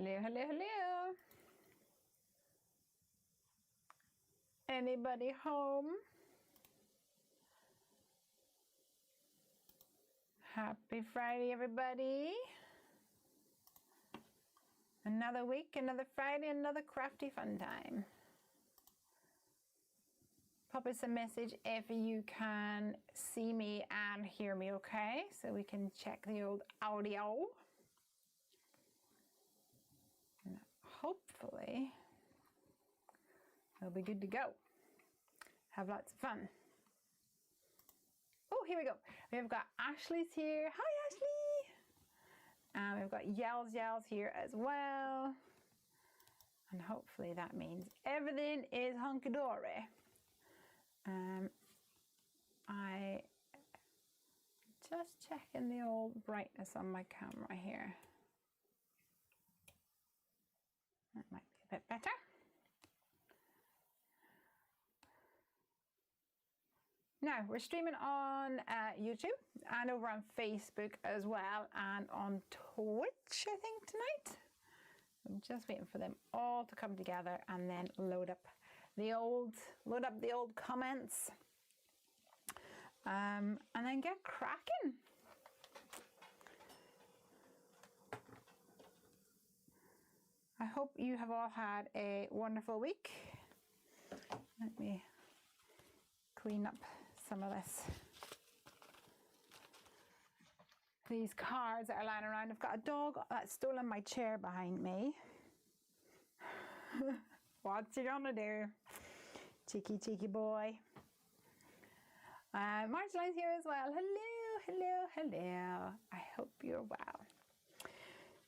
Hello, hello, hello. Anybody home? Happy Friday, everybody. Another week, another Friday, another crafty fun time. Pop us a message if you can see me and hear me, okay? So we can check the old audio. And hopefully it'll be good to go. Have lots of fun. Oh, here we go. We've got Ashley's here. Hi, Ashley. And we've got Yells here as well. And hopefully that means everything is hunky-dory. I just checking the old brightness on my camera here. That might be a bit better. Now, we're streaming on YouTube and over on Facebook as well, and on Twitch, I think, tonight. I'm just waiting for them all to come together and then load up the old comments, and then get cracking. I hope you have all had a wonderful week. Let me clean up some of these cards that are lying around. I've got a dog that's stolen my chair behind me. What's he gonna do? Cheeky boy. Marjolaine's here as well. Hello. I hope you're well.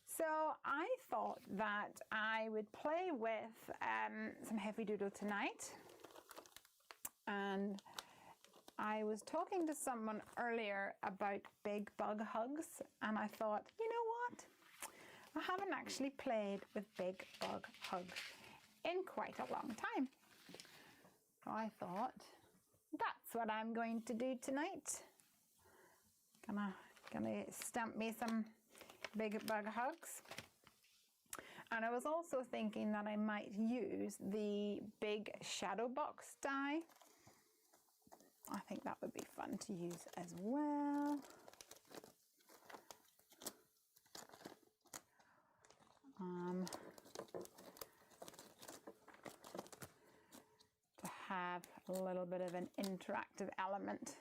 So I thought that I would play with some heavy doodle tonight. And I was talking to someone earlier about big bug hugs, and I thought, you know what? I haven't actually played with big bug hugs in quite a long time. So I thought, that's what I'm going to do tonight. Gonna stamp me some big bug hugs. And I was also thinking that I might use the big shadow box die. I think that would be fun to use as well. To have a little bit of an interactive element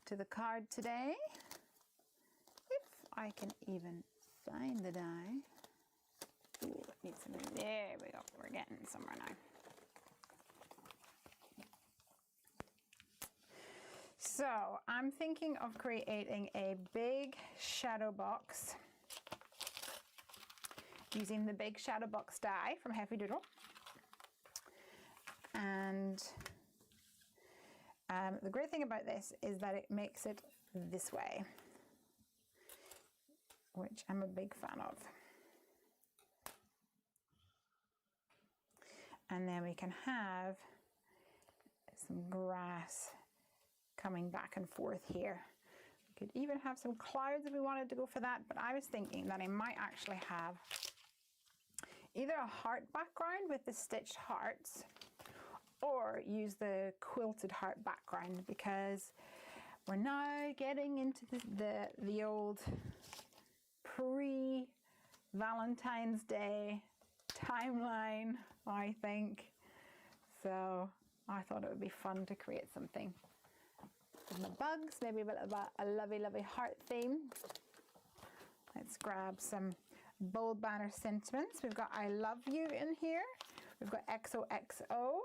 to the card today. If I can even find the die. Ooh, it needs some. There we go. We're getting somewhere now. So I'm thinking of creating a big shadow box using the big shadow box die from Heavy Doodle. And the great thing about this is that it makes it this way, which I'm a big fan of. And then we can have some grass coming back and forth here. We could even have some clouds if we wanted to go for that, but I was thinking that I might actually have either a heart background with the stitched hearts, or use the quilted heart background, because we're now getting into the old pre-Valentine's Day timeline, I think. So I thought it would be fun to create something with the bugs, maybe a bit of a lovely heart theme. Let's grab some bold banner sentiments. We've got I love you in here. We've got XOXO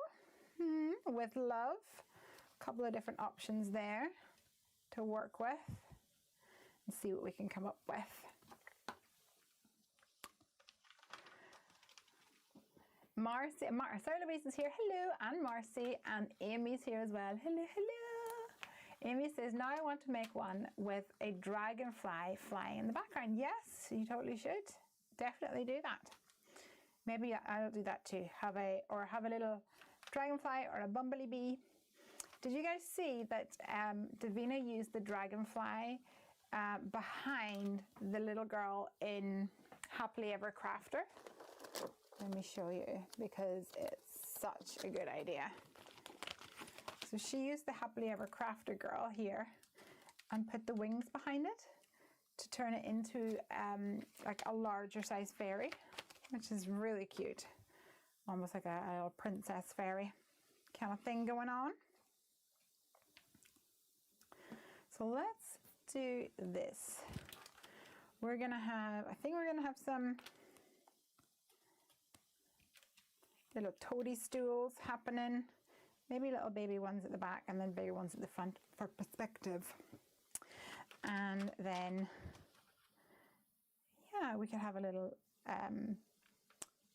with love. A couple of different options there to work with and see what we can come up with. Marcy, Sarah Louise is here. Hello, and Marcy, and Amy's here as well. Hello. Amy says, now I want to make one with a dragonfly flying in the background. Yes, you totally should. Definitely do that. Maybe I'll do that too. Have a little dragonfly or a bumblebee. Did you guys see that Davina used the dragonfly behind the little girl in Happily Ever Crafter. Let me show you, because it's such a good idea. So she used the Happily Ever Crafter girl here and put the wings behind it to turn it into like a larger size fairy, which is really cute. Almost like a little princess fairy kind of thing going on. So let's do this. We're gonna have, I think we're gonna have some little toady stools happening. Maybe little baby ones at the back and then bigger ones at the front for perspective. And then, yeah, we could have a little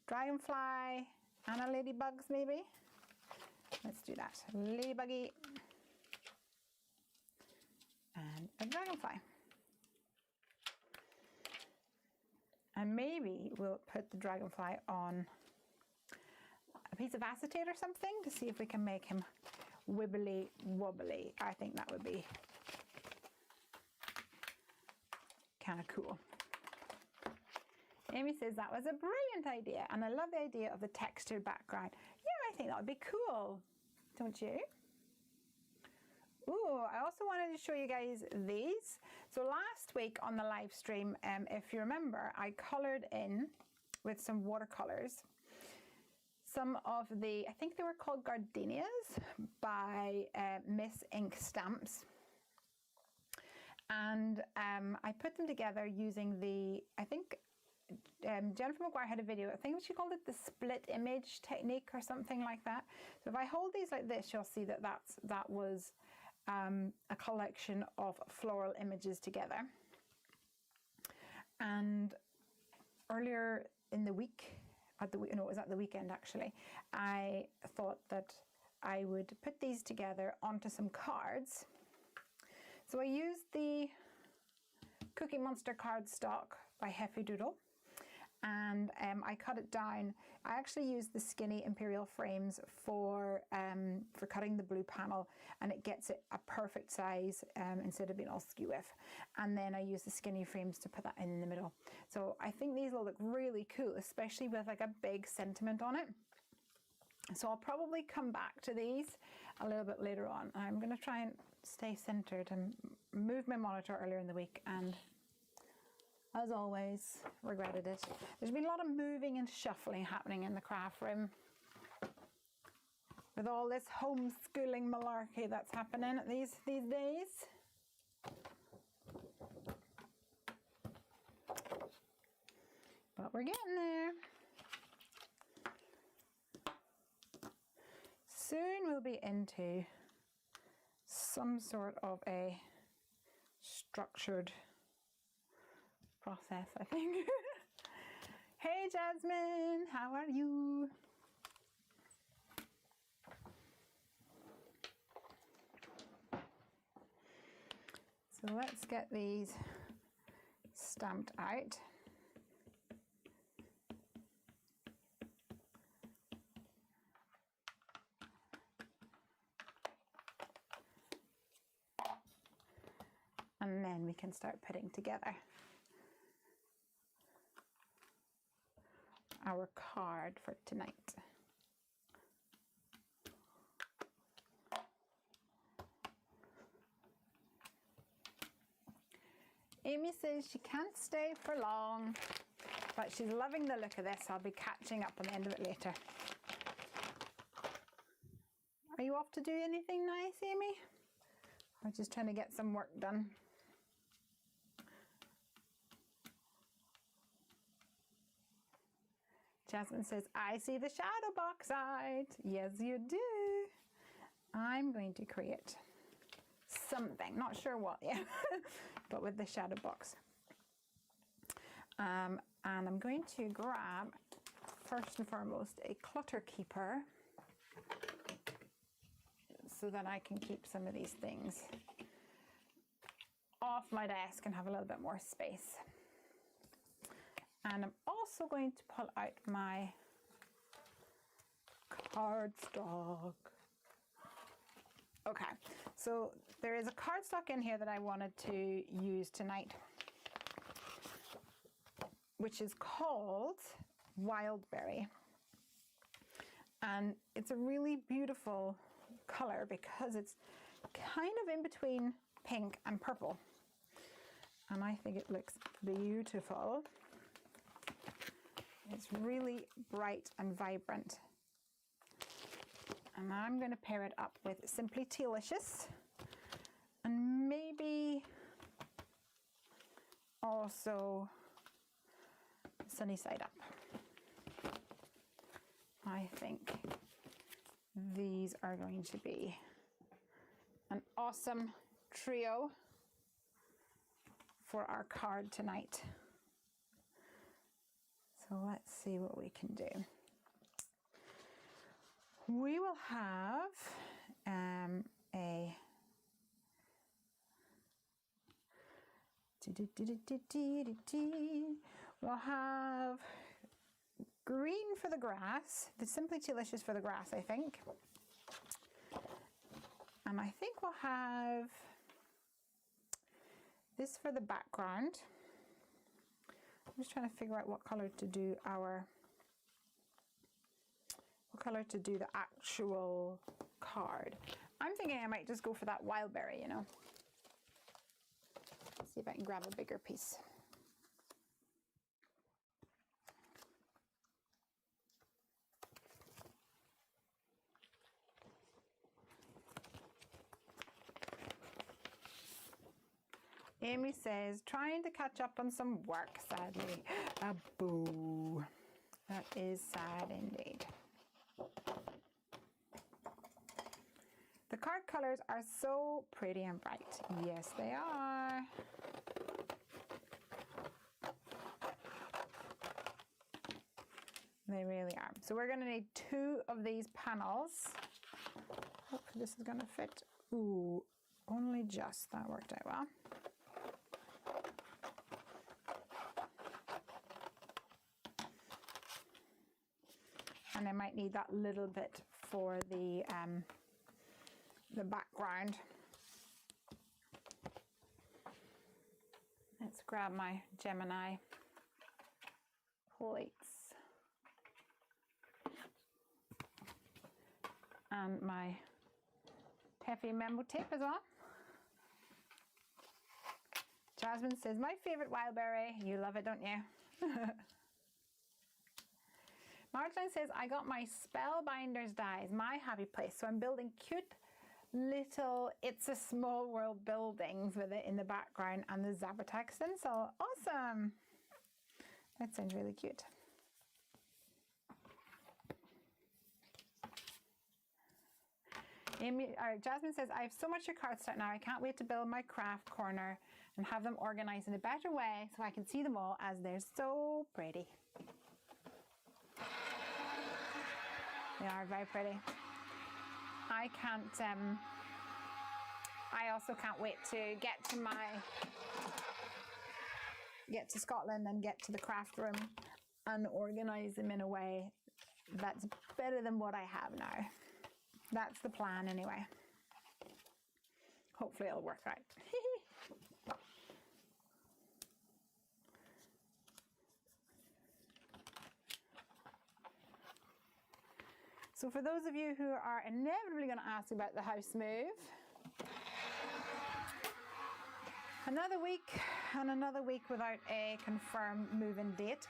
dragonfly and a ladybugs maybe. Let's do that. Ladybuggy and a dragonfly. And maybe we'll put the dragonfly on a piece of acetate or something to see if we can make him wibbly wobbly. I think that would be kind of cool. Amy says that was a brilliant idea, and I love the idea of the textured background. Yeah, I think that would be cool, don't you? Ooh, I also wanted to show you guys these. So last week on the live stream, if you remember, I colored in with some watercolors some of the, I think they were called gardenias by Miss Ink Stamps. And I put them together using the, I think Jennifer McGuire had a video, I think she called it the split image technique or something like that. So if I hold these like this, you'll see that that was a collection of floral images together. And earlier in the week, no, it was at the weekend actually, I thought that I would put these together onto some cards. So I used the Cookie Monster cardstock by Heffy Doodle, and I cut it down. I actually used the skinny imperial frames for cutting the blue panel, and it gets it a perfect size instead of being all skew-if. And then I used the skinny frames to put that in the middle. So I think these will look really cool, especially with like a big sentiment on it. So I'll probably come back to these a little bit later on. I'm going to try and stay centered and move my monitor earlier in the week, and as always, regretted it. There's been a lot of moving and shuffling happening in the craft room with all this homeschooling malarkey that's happening these days. But we're getting there. Soon we'll be into some sort of a structured process, I think. Hey Jasmine, how are you? So let's get these stamped out. And then we can start putting together our card for tonight. Amy says she can't stay for long, but she's loving the look of this. I'll be catching up on the end of it later. Are you off to do anything nice, Amy? Or just trying to get some work done? Jasmine says, I see the shadow box out. Yes, you do. I'm going to create something, not sure what yet, but with the shadow box. And I'm going to grab, first and foremost, a clutter keeper so that I can keep some of these things off my desk and have a little bit more space. And I'm also going to pull out my cardstock. Okay, so there is a cardstock in here that I wanted to use tonight. which is called Wildberry. And it's a really beautiful color because it's kind of in between pink and purple. And I think it looks beautiful. It's really bright and vibrant. And I'm going to pair it up with Simply Tealicious and maybe also Sunny Side Up. I think these are going to be an awesome trio for our card tonight. So let's see what we can do. We will have we'll have green for the grass, the Simply Tealicious for the grass, I think. And I think we'll have this for the background. I'm just trying to figure out what color to do the actual card. I'm thinking I might just go for that Wildberry, you know. See if I can grab a bigger piece. Amy says, trying to catch up on some work, sadly. A boo. That is sad indeed. The card colors are so pretty and bright. Yes, they are. They really are. So we're going to need 2 of these panels. Hopefully this is going to fit. Ooh, only just. That worked out well. And I might need that little bit for the background. Let's grab my Gemini plates and my heavy memo tape as well. Jasmine says, my favorite Wildberry. You love it, don't you? Marjorie says, I got my Spellbinders dies, my happy place. So I'm building cute little It's a Small World buildings with it in the background and the Zabatak stencil. Awesome. That sounds really cute. Jasmine says, I have so much of cardstock now. I can't wait to build my craft corner and have them organized in a better way so I can see them all as they're so pretty. They are very pretty. I also can't wait to get to Scotland and get to the craft room and organize them in a way that's better than what I have now. That's the plan anyway. Hopefully it'll work out. So for those of you who are inevitably going to ask about the house move, another week and another week without a confirmed move-in date.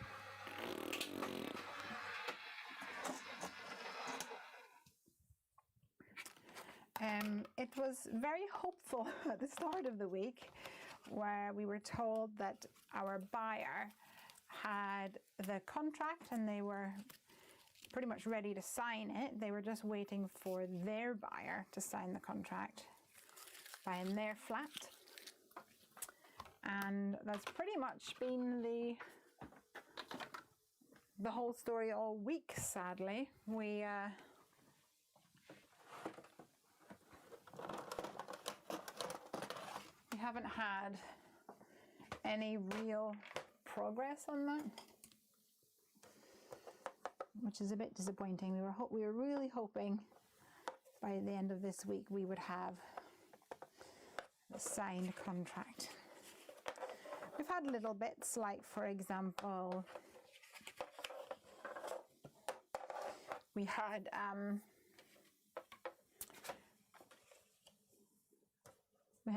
It was very hopeful at the start of the week where we were told that our buyer had the contract and they were pretty much ready to sign it. They were just waiting for their buyer to sign the contract, buying their flat. And that's pretty much been the whole story all week, sadly. We haven't had any real progress on that, which is a bit disappointing. We were really hoping by the end of this week we would have a signed contract. We've had little bits like, for example, we had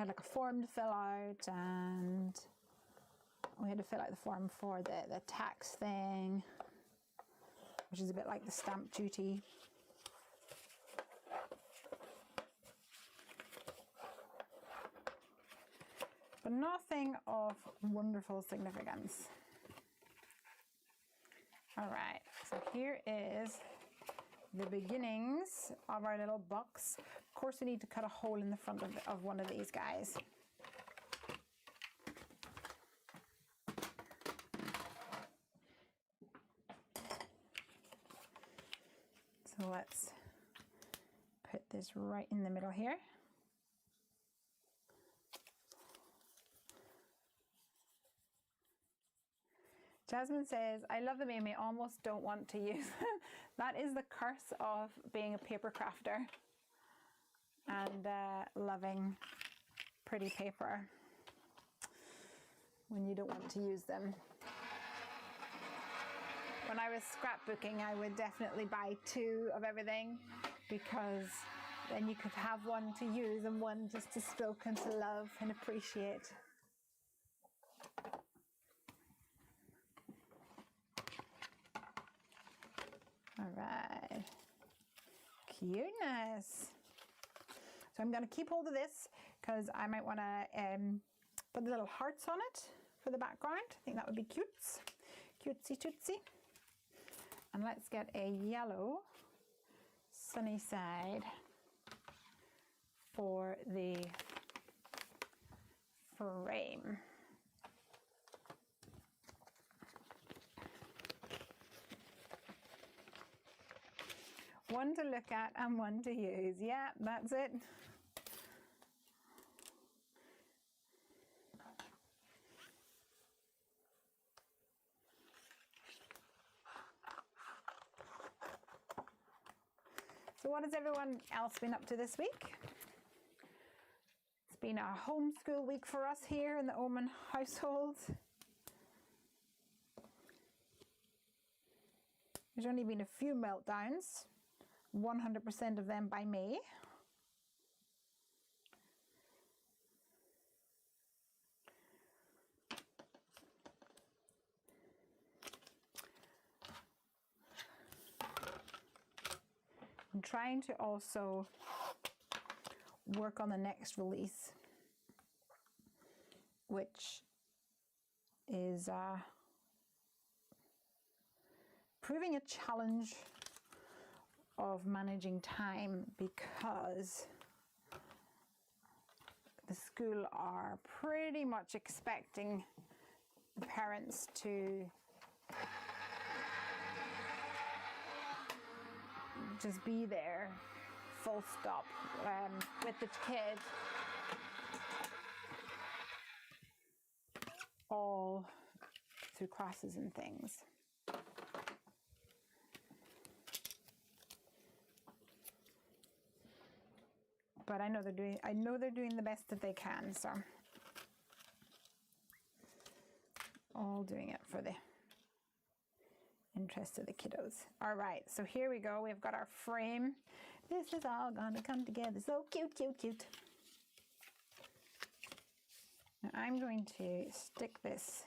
like a form to fill out, and we had to fill out the form for the tax thing, which is a bit like the stamp duty. But nothing of wonderful significance. All right, so here is the beginnings of our little box. Of course, we need to cut a hole in the front of one of these guys. So let's put this right in the middle here. Jasmine says, I love them, Amy, almost don't want to use them. That is the curse of being a paper crafter and loving pretty paper when you don't want to use them. When I was scrapbooking, I would definitely buy 2 of everything, because then you could have one to use and one just to stroke and to love and appreciate. All right, cuteness. So I'm going to keep hold of this because I might want to put the little hearts on it for the background. I think that would be cute. Cutesy tootsie. And let's get a yellow sunny side for the frame. One to look at and one to use. Yeah, that's it. So what has everyone else been up to this week? It's been a homeschool week for us here in the Oman household. There's only been a few meltdowns, 100% of them by me. I'm trying to also work on the next release, which is proving a challenge of managing time, because the school are pretty much expecting the parents to just be there, full stop, with the kid all through classes and things. But I know they're doing the best that they can, so all doing it for the interest of the kiddos. All right, so here we go. We've got our frame. This is all gonna come together so cute, cute, cute. Now I'm going to stick this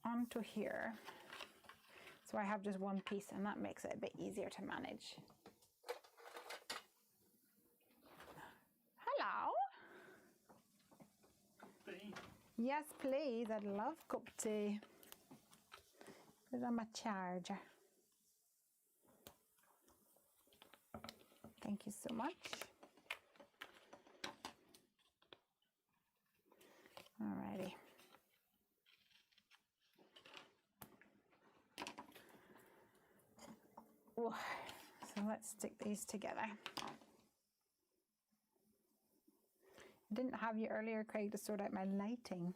onto here, so I have just one piece, and that makes it a bit easier to manage. Hello. Tea. Yes, please. I'd love cup tea. Put it on my charger. Thank you so much. Alrighty. Oh, so let's stick these together. I didn't have you earlier, Craig, to sort out my lighting,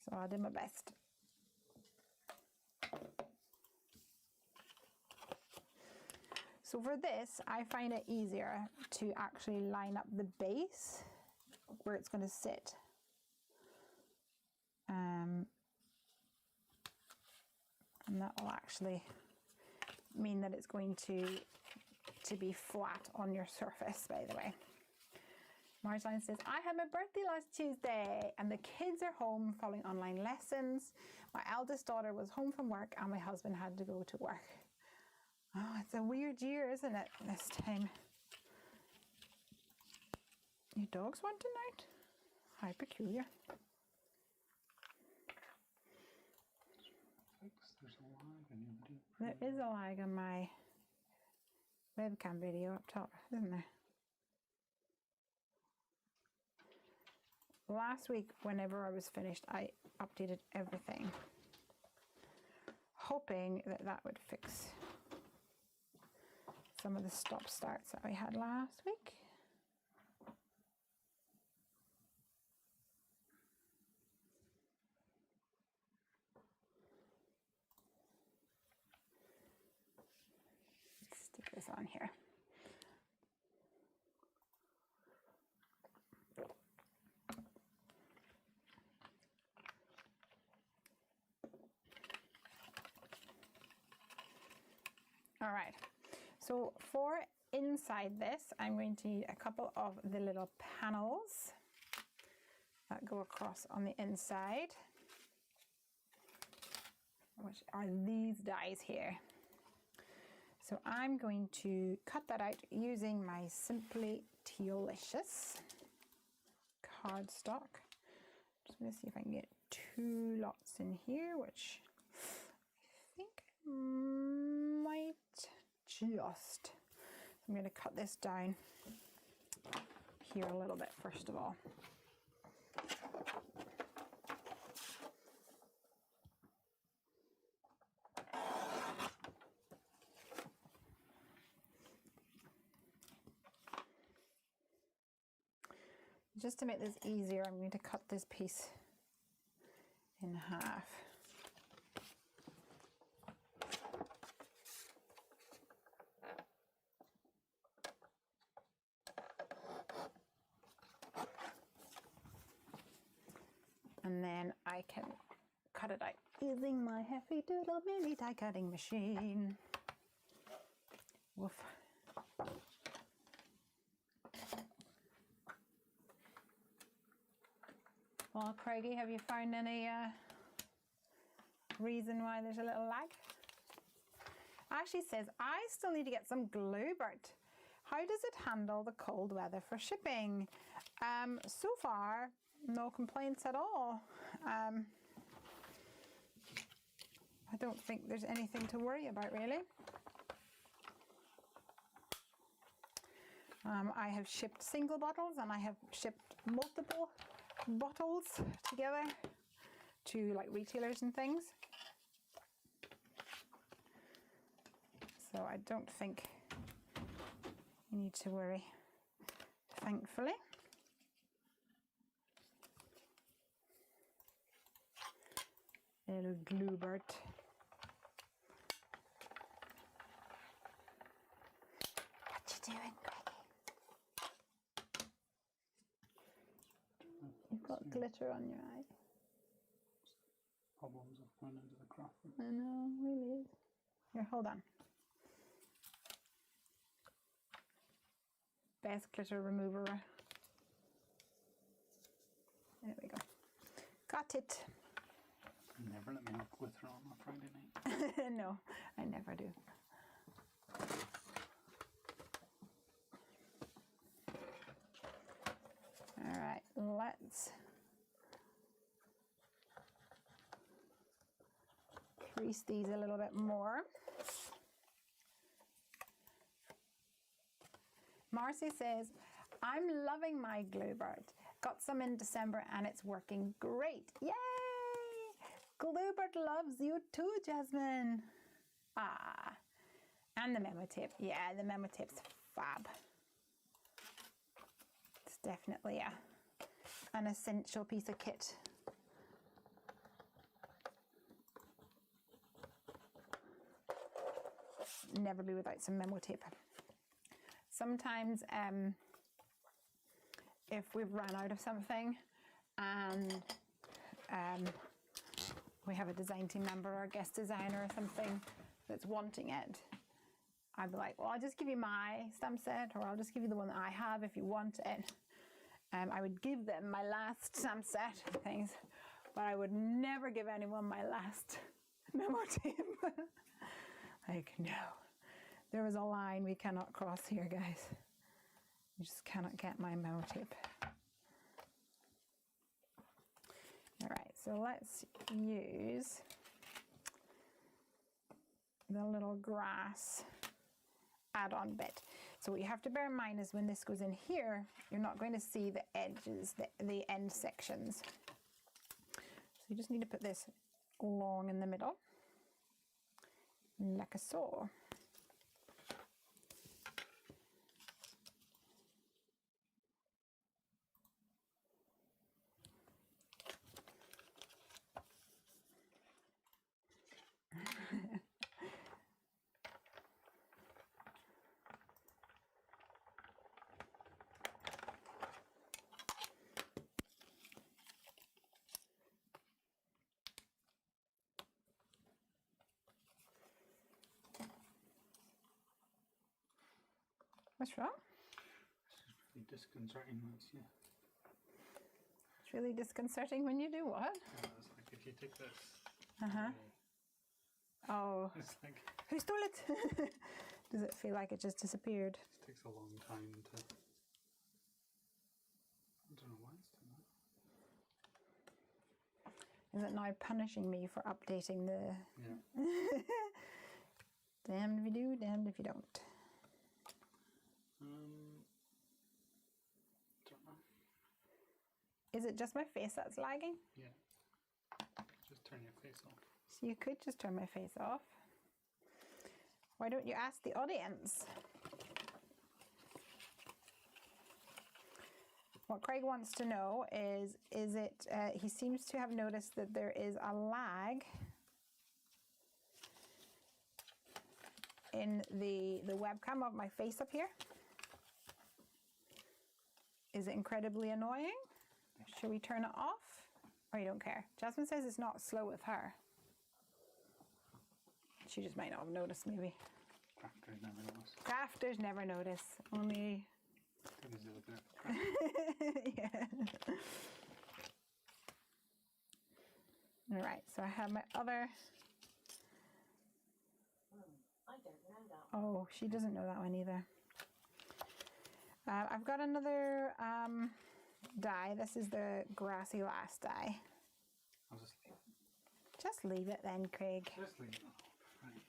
so I'll do my best. So for this, I find it easier to actually line up the base where it's going to sit. that will actually mean that it's going to be flat on your surface, by the way. Marjolaine says, I had my birthday last Tuesday and the kids are home following online lessons. My eldest daughter was home from work and my husband had to go to work. Oh, it's a weird year, isn't it, this time? Your dogs want tonight? How peculiar. There's a lag in your video. There is a lag on my webcam video up top, isn't there? Last week, whenever I was finished, I updated everything, hoping that that would fix some of the stop-starts that we had last week. Let's stick this on here. All right, so for inside this, I'm going to need a couple of the little panels that go across on the inside, which are these dies here. So I'm going to cut that out using my Simply Tealicious cardstock. Just going to see if I can get 2 lots in here, which I think might just. I'm going to cut this down here a little bit first of all. Just to make this easier, I'm going to cut this piece in half. And then I can cut it out using my Hefty Doodle mini die cutting machine. Woof. Well, Craigie, have you found any reason why there's a little lag? Ashley says, I still need to get some Bluebird. How does it handle the cold weather for shipping? So far, no complaints at all. I don't think there's anything to worry about, really. I have shipped single bottles and I have shipped multiple bottles together to like retailers and things. So I don't think you need to worry, thankfully. Little Bluebird. What you doing, Craigie? You've got glitter on your eye. Problems of going into the craft room. I know, really is. Here, hold on. Best glitter remover. There we go. Got it. Never let me have glitter on a Friday night. No, I never do. All right, let's crease these a little bit more. Marcy says, I'm loving my Bluebird. Got some in December and it's working great. Yay! Bluebird loves you too, Jasmine. Ah, and the memo tape. Yeah, the memo tape's fab. It's definitely an essential piece of kit. Never be without some memo tape. Sometimes if we've run out of something and we have a design team member or a guest designer or something that's wanting it, I'd be like, well, I'll just give you my stamp set, or I'll just give you the one that I have if you want it. I would give them my last stamp set things, but I would never give anyone my last memo tape. Like, no. There is a line we cannot cross here, guys. You just cannot get my memo tape. All right, so let's use the little grass add-on bit. So what you have to bear in mind is when this goes in here, you're not going to see the edges, the end sections. So you just need to put this along in the middle, like so. What's wrong? It's really disconcerting. That's, yeah. It's really disconcerting when you do what? Yeah, it's like if you take this. Oh. It's like. Who stole it? Does it feel like it just disappeared? It takes a long time to. I don't know why it's doing that. Is it now punishing me for updating the... Yeah. Damned if you do, damned if you don't. Don't know. Is it just my face that's lagging? Yeah. Just turn your face off. So you could just turn my face off. Why don't you ask the audience? What Craig wants to know is it, he seems to have noticed that there is a lag in the webcam of my face up here. Is it incredibly annoying? Should we turn it off? Or you don't care? Jasmine says it's not slow with her. She just might not have noticed, maybe. Crafters never notice. Crafters never notice. Only... Good as you're looking at the craft. Yeah. All right, so I have my other... I don't know that one. Oh, she doesn't know that one either. I've got another die. This is the Grassy Lass die. I'll just leave it. Just leave it then, Craig. Just leave it. Right.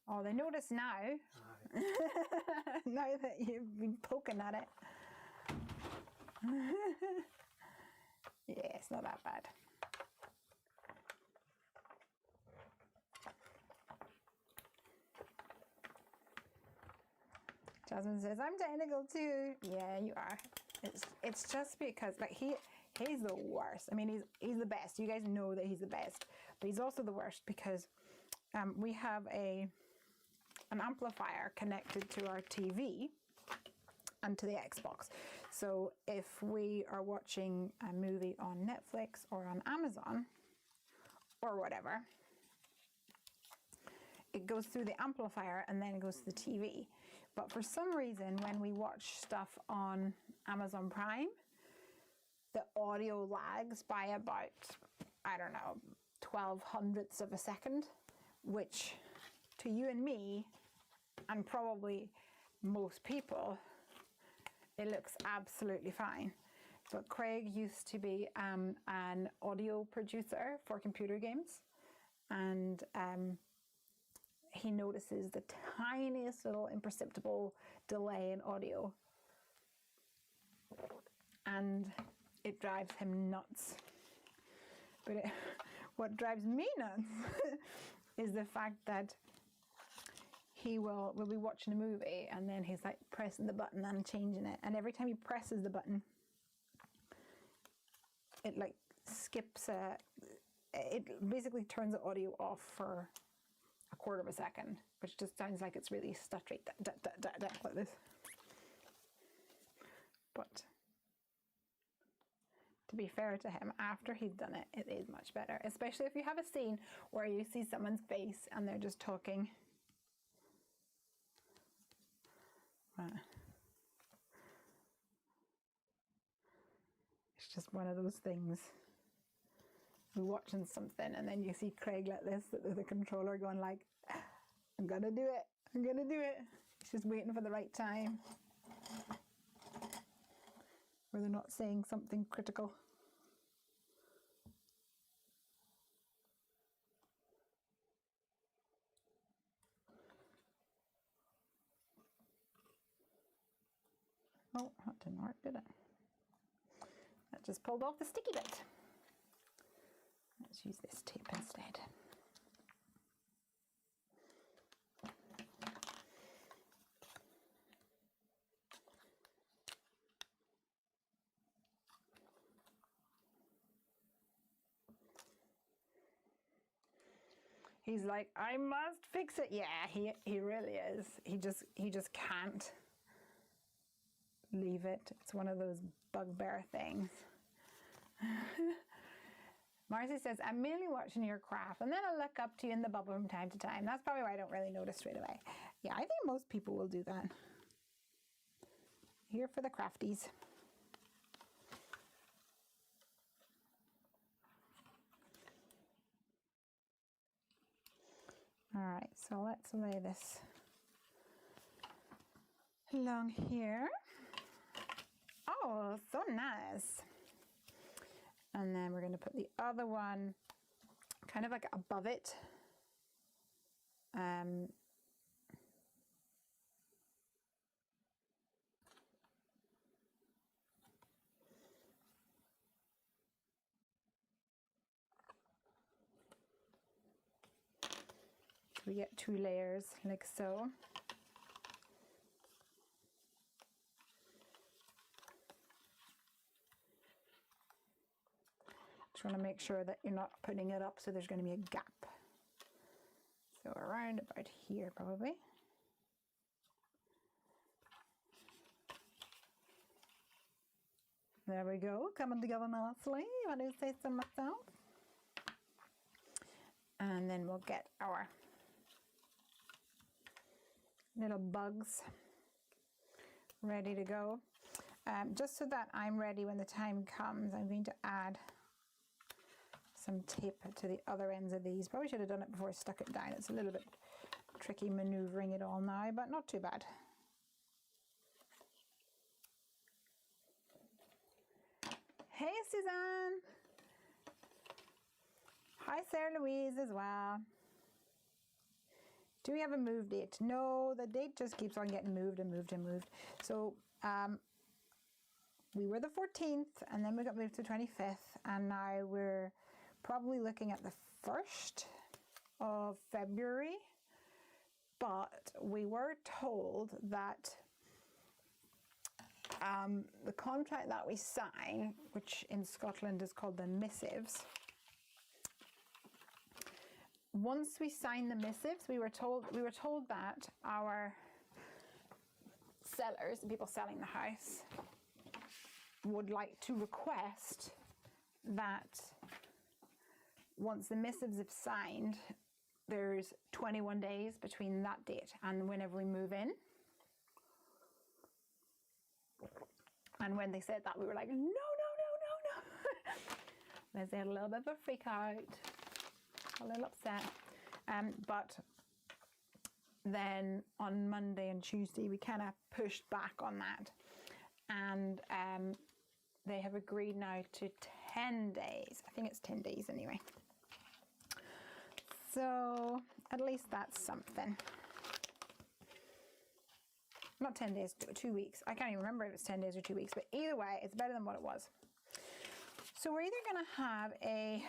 Oh, they notice now. Aye. Now that you've been poking at it. Yeah, it's not that bad. Jasmine says, I'm technical too. Yeah, you are. It's just because like he's the worst. I mean, he's the best. You guys know that he's the best, but he's also the worst because we have an amplifier connected to our TV and to the Xbox. So if we are watching a movie on Netflix or on Amazon or whatever, it goes through the amplifier and then it goes to the TV. But for some reason, when we watch stuff on Amazon Prime, the audio lags by about, I don't know, 0.12 of a second, which to you and me, and probably most people, it looks absolutely fine. But Craig used to be an audio producer for computer games, and he notices the tiniest little imperceptible delay in audio, and it drives him nuts. But what drives me nuts is the fact that we'll be watching a movie and then he's like pressing the button and changing it, and every time he presses the button it like skips it basically turns the audio off for 1/4 of a second, which just sounds like it's really stuttery like this. But to be fair to him, after he's done it, it is much better. Especially if you have a scene where you see someone's face and they're just talking. Right. It's just one of those things. You're watching something and then you see Craig like this, the controller going like, I'm gonna do it, I'm gonna do it. He's just waiting for the right time. Where they're not saying something critical. Oh, that didn't work, did it? That just pulled off the sticky bit. Let's use this tape instead. He's like, I must fix it. Yeah, he really is. He just can't leave it. It's one of those bugbear things. Marcy says, I'm merely watching your craft and then I'll look up to you in the bubble from time to time. That's probably why I don't really notice straight away. Yeah, I think most people will do that. Here for the crafties. All right, so let's lay this along here. Oh, so nice. And then we're going to put the other one kind of like above it. We get 2 layers like so. Just want to make sure that you're not putting it up so there's going to be a gap. So around about here probably. There we go, coming together nicely, if I do say so myself. And then we'll get our little bugs ready to go. Just so that I'm ready when the time comes, I'm going to add some tape to the other ends of these. Probably should have done it before I stuck it down. It's a little bit tricky maneuvering it all now, but not too bad. Hey Suzanne! Hi Sarah Louise as well. Do we have a move date? No, the date just keeps on getting moved and moved and moved. So we were the 14th and then we got moved to the 25th and now we're probably looking at the 1st of February. But we were told that the contract that we sign, which in Scotland is called the missives, once we sign the missives, we were told that our sellers, the people selling the house, would like to request that once the missives have signed, there's 21 days between that date and whenever we move in. And when they said that, we were like, no. Leslie had a little bit of a freak out, a little upset. But then on Monday and Tuesday, we kind of pushed back on that. And they have agreed now to 10 days. I think it's 10 days anyway. So at least that's something. Not 10 days, 2 weeks. I can't even remember if it's 10 days or 2 weeks, but either way, it's better than what it was. So we're either going to have I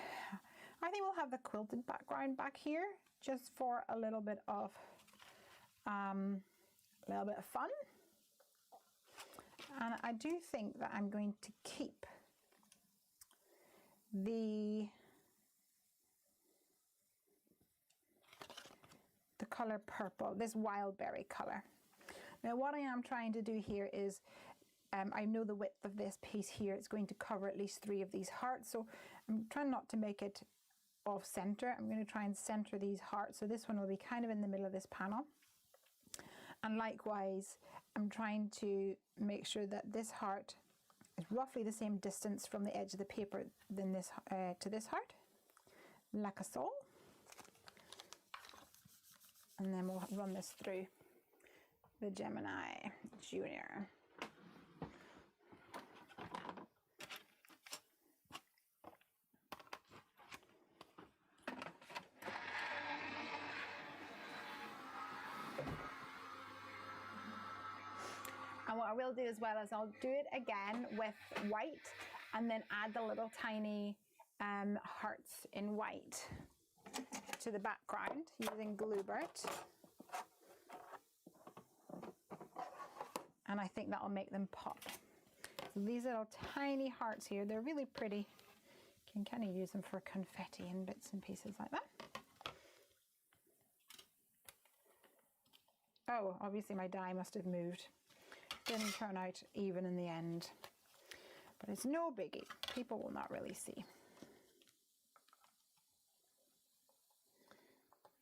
think we'll have the quilted background back here just for a little bit of fun. And I do think that I'm going to keep the color purple, this wild berry color. Now what I am trying to do here is I know the width of this piece here, it's going to cover at least 3 of these hearts, so I'm trying not to make it off center. I'm going to try and center these hearts, so this one will be kind of in the middle of this panel. And likewise, I'm trying to make sure that this heart is roughly the same distance from the edge of the paper than this to this heart, like so. And then we'll run this through the Gemini Junior. And what I will do as well is I'll do it again with white and then add the little tiny hearts in white to the background using Bluebird. And I think that'll make them pop. So these little tiny hearts here, they're really pretty. You can kind of use them for confetti and bits and pieces like that. Oh, obviously my die must have moved. Didn't turn out even in the end. But it's no biggie. People will not really see.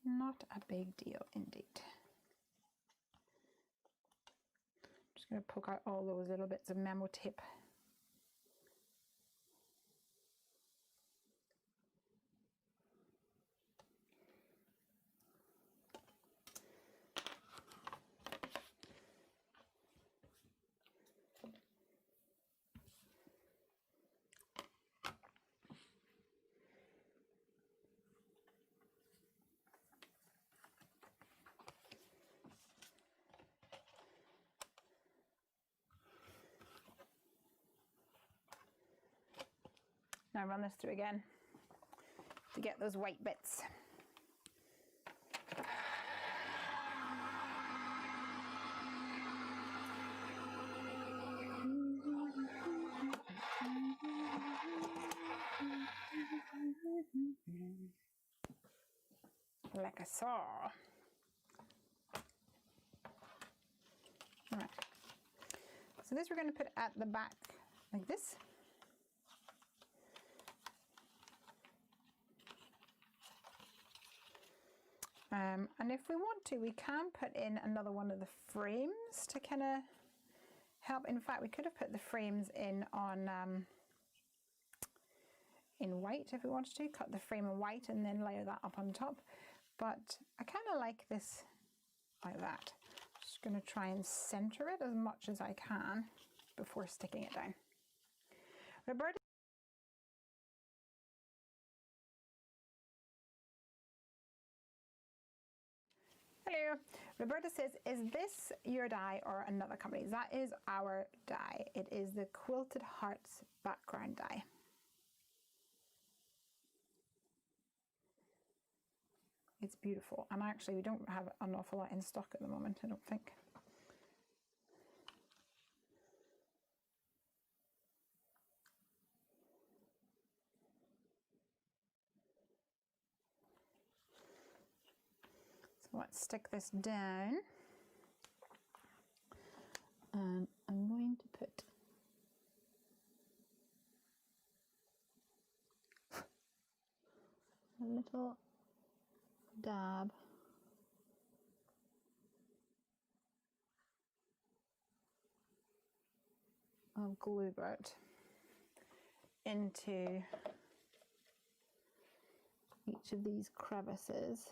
Not a big deal indeed. Just going to poke out all those little bits of memo tape. Now run this through again to get those white bits. Like a saw. All right. So this we're going to put at the back like this. And if we want to, we can put in another one of the frames to kind of help. In fact, we could have put the frames in on in white if we wanted to, cut the frame in white and then layer that up on top. But I kind of like this like that. Just going to try and center it as much as I can before sticking it down. Roberta. Hello. Roberta says, is this your die or another company? That is our die. It is the Quilted Hearts background die. It's beautiful. And actually, we don't have an awful lot in stock at the moment, I don't think. Let's stick this down, and I'm going to put a little dab of Bluebird into each of these crevices.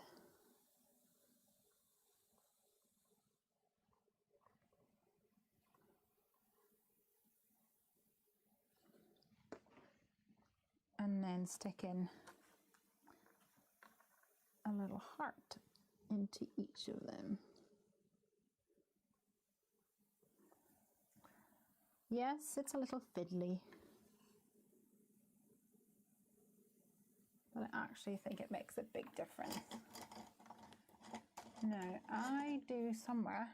And then stick in a little heart into each of them. Yes, it's a little fiddly, but I actually think it makes a big difference. Now, I do somewhere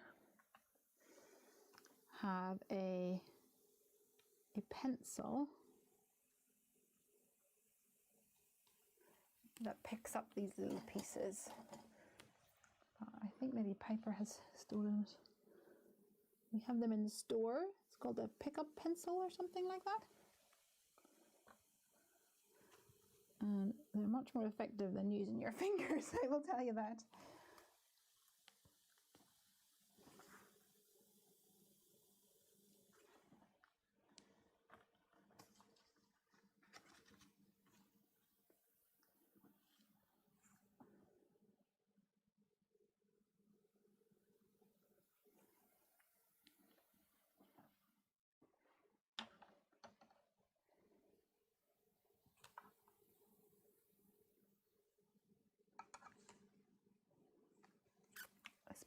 have a pencil that picks up these little pieces. I think maybe Piper has stolen it. We have them in the store. It's called a pickup pencil or something like that. And they're much more effective than using your fingers, I will tell you that.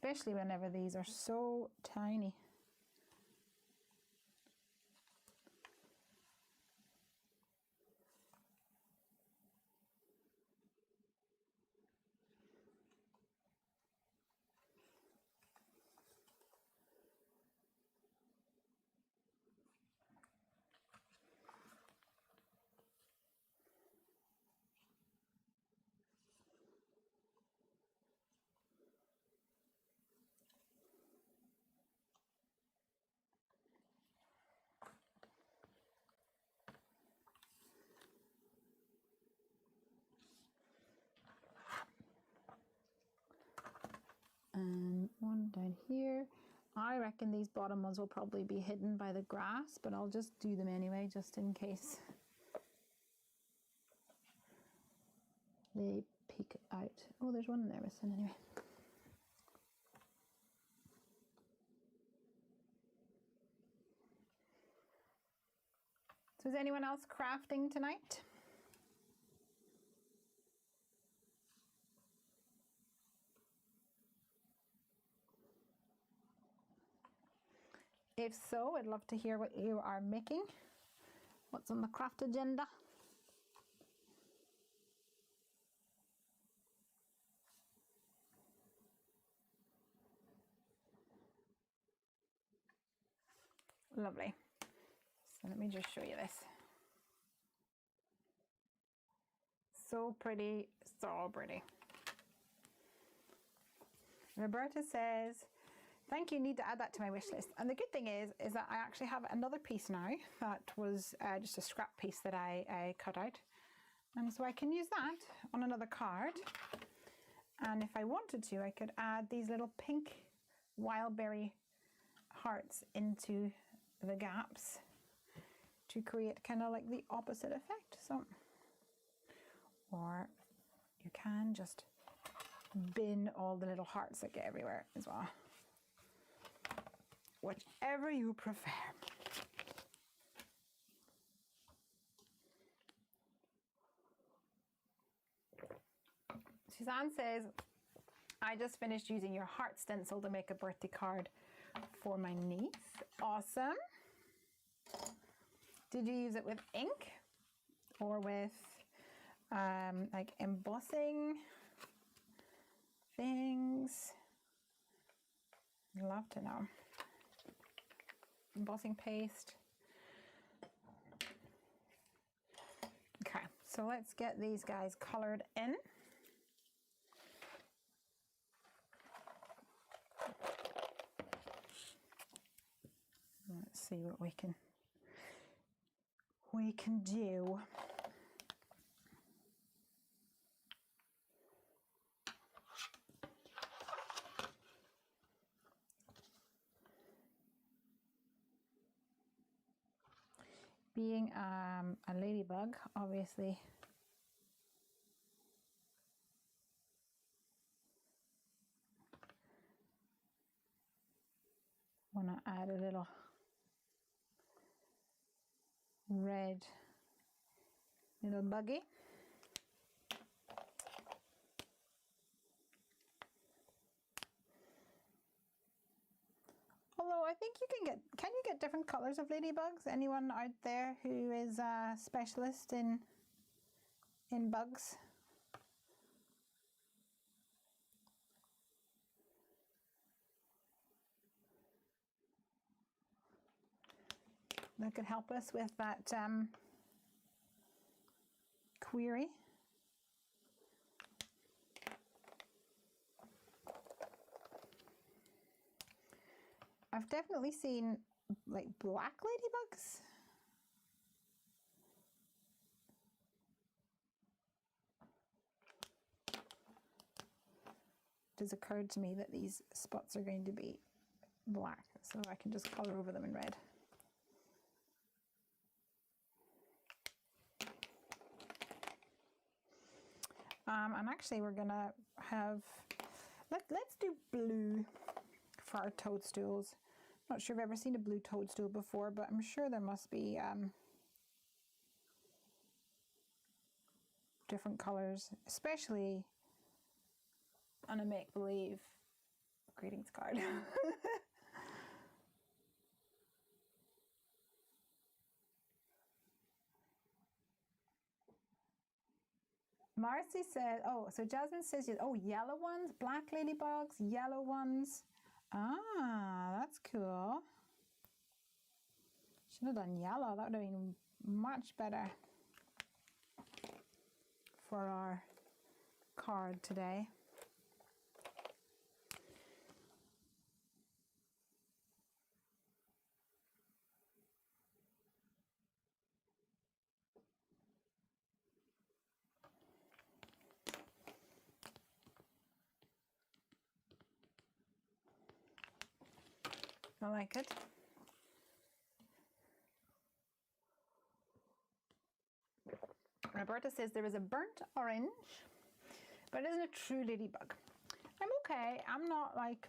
Especially whenever these are so tiny. And one down here. I reckon these bottom ones will probably be hidden by the grass, but I'll just do them anyway, just in case they peek out. Oh, there's one there missing anyway. So is anyone else crafting tonight? If so, I'd love to hear what you are making. What's on the craft agenda? Lovely. So let me just show you this. So pretty, so pretty. Roberta says, thank you, need to add that to my wish list. And the good thing is that I actually have another piece now that was just a scrap piece that I cut out. And so I can use that on another card. And if I wanted to, I could add these little pink wildberry hearts into the gaps to create kind of like the opposite effect. So, or you can just bin all the little hearts that get everywhere as well. Whichever you prefer. Suzanne says, I just finished using your heart stencil to make a birthday card for my niece. Awesome. Did you use it with ink or with like embossing things? I'd love to know. Embossing paste. Okay, so let's get these guys colored in. Let's see what we can do. Being a ladybug, obviously, want to add a little red little buggy. Although I think can you get different colors of ladybugs? Anyone out there who is a specialist in bugs? That could help us with that query. I've definitely seen like black ladybugs. It has occurred to me that these spots are going to be black, so I can just color over them in red. And actually we're gonna have, let's do blue for our toadstools. Not sure if I've ever seen a blue toadstool before, but I'm sure there must be different colors, especially on a make-believe greetings card. Marcy said, oh, so Jasmine says, oh, yellow ones, black ladybugs, yellow ones. Ah, that's cool. Should have done yellow. That would have been much better for our card today. I like it. Roberta says there is a burnt orange, but it isn't a true ladybug. I'm okay. I'm not like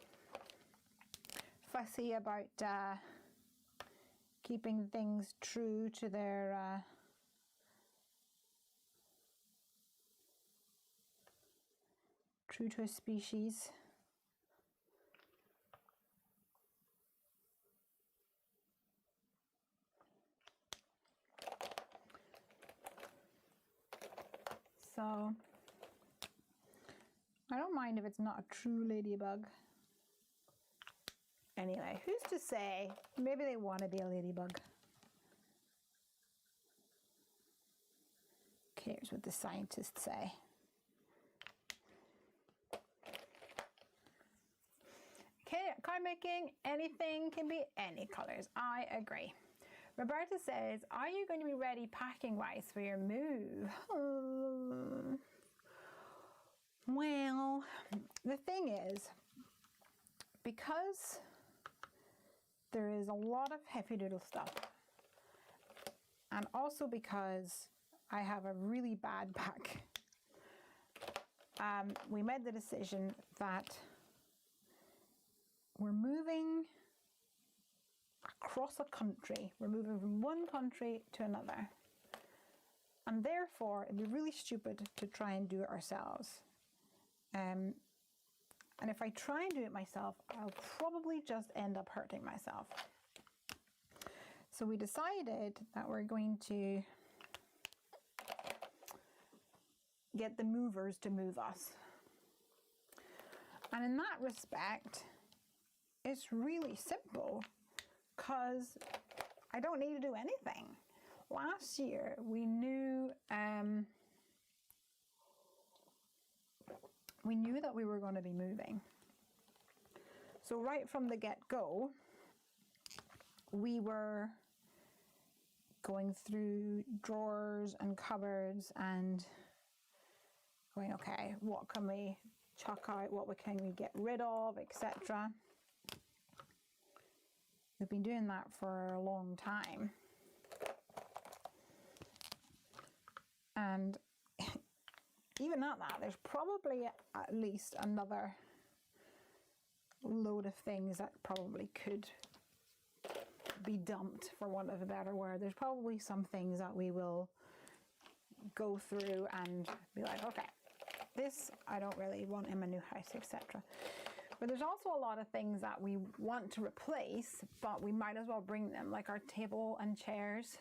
fussy about keeping things true to their true to a species. So I don't mind if it's not a true ladybug. Anyway, who's to say? Maybe they want to be a ladybug. Cares what the scientists say. Card making, anything can be any colors. I agree. Roberta says, are you going to be ready packing wise for your move? Well, the thing is, because there is a lot of heavy doodle stuff, and also because I have a really bad back, we made the decision that we're moving across a country. We're moving from one country to another. And therefore, it'd be really stupid to try and do it ourselves. And if I try and do it myself, I'll probably just end up hurting myself. So we decided that we're going to get the movers to move us. And in that respect, it's really simple because I don't need to do anything. Last year, we knew that we were going to be moving. So right from the get-go, we were going through drawers and cupboards and going, okay, what can we chuck out, what can we get rid of, etc. We've been doing that for a long time. And even at that, there's probably at least another load of things that probably could be dumped, for want of a better word. There's probably some things that we will go through and be like, okay, this I don't really want in my new house, etc. But there's also a lot of things that we want to replace, but we might as well bring them, like our table and chairs.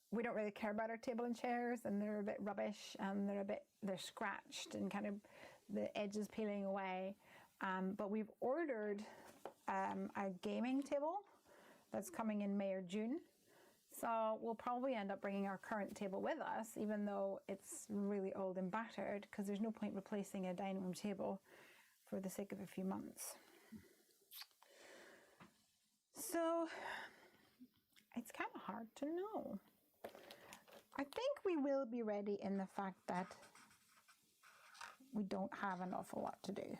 We don't really care about our table and chairs, and they're a bit rubbish, and they're scratched and kind of the edges peeling away. But we've ordered a gaming table that's coming in May or June. So we'll probably end up bringing our current table with us, even though it's really old and battered, because there's no point replacing a dining room table for the sake of a few months. So it's kind of hard to know. I think we will be ready in the fact that we don't have an awful lot to do,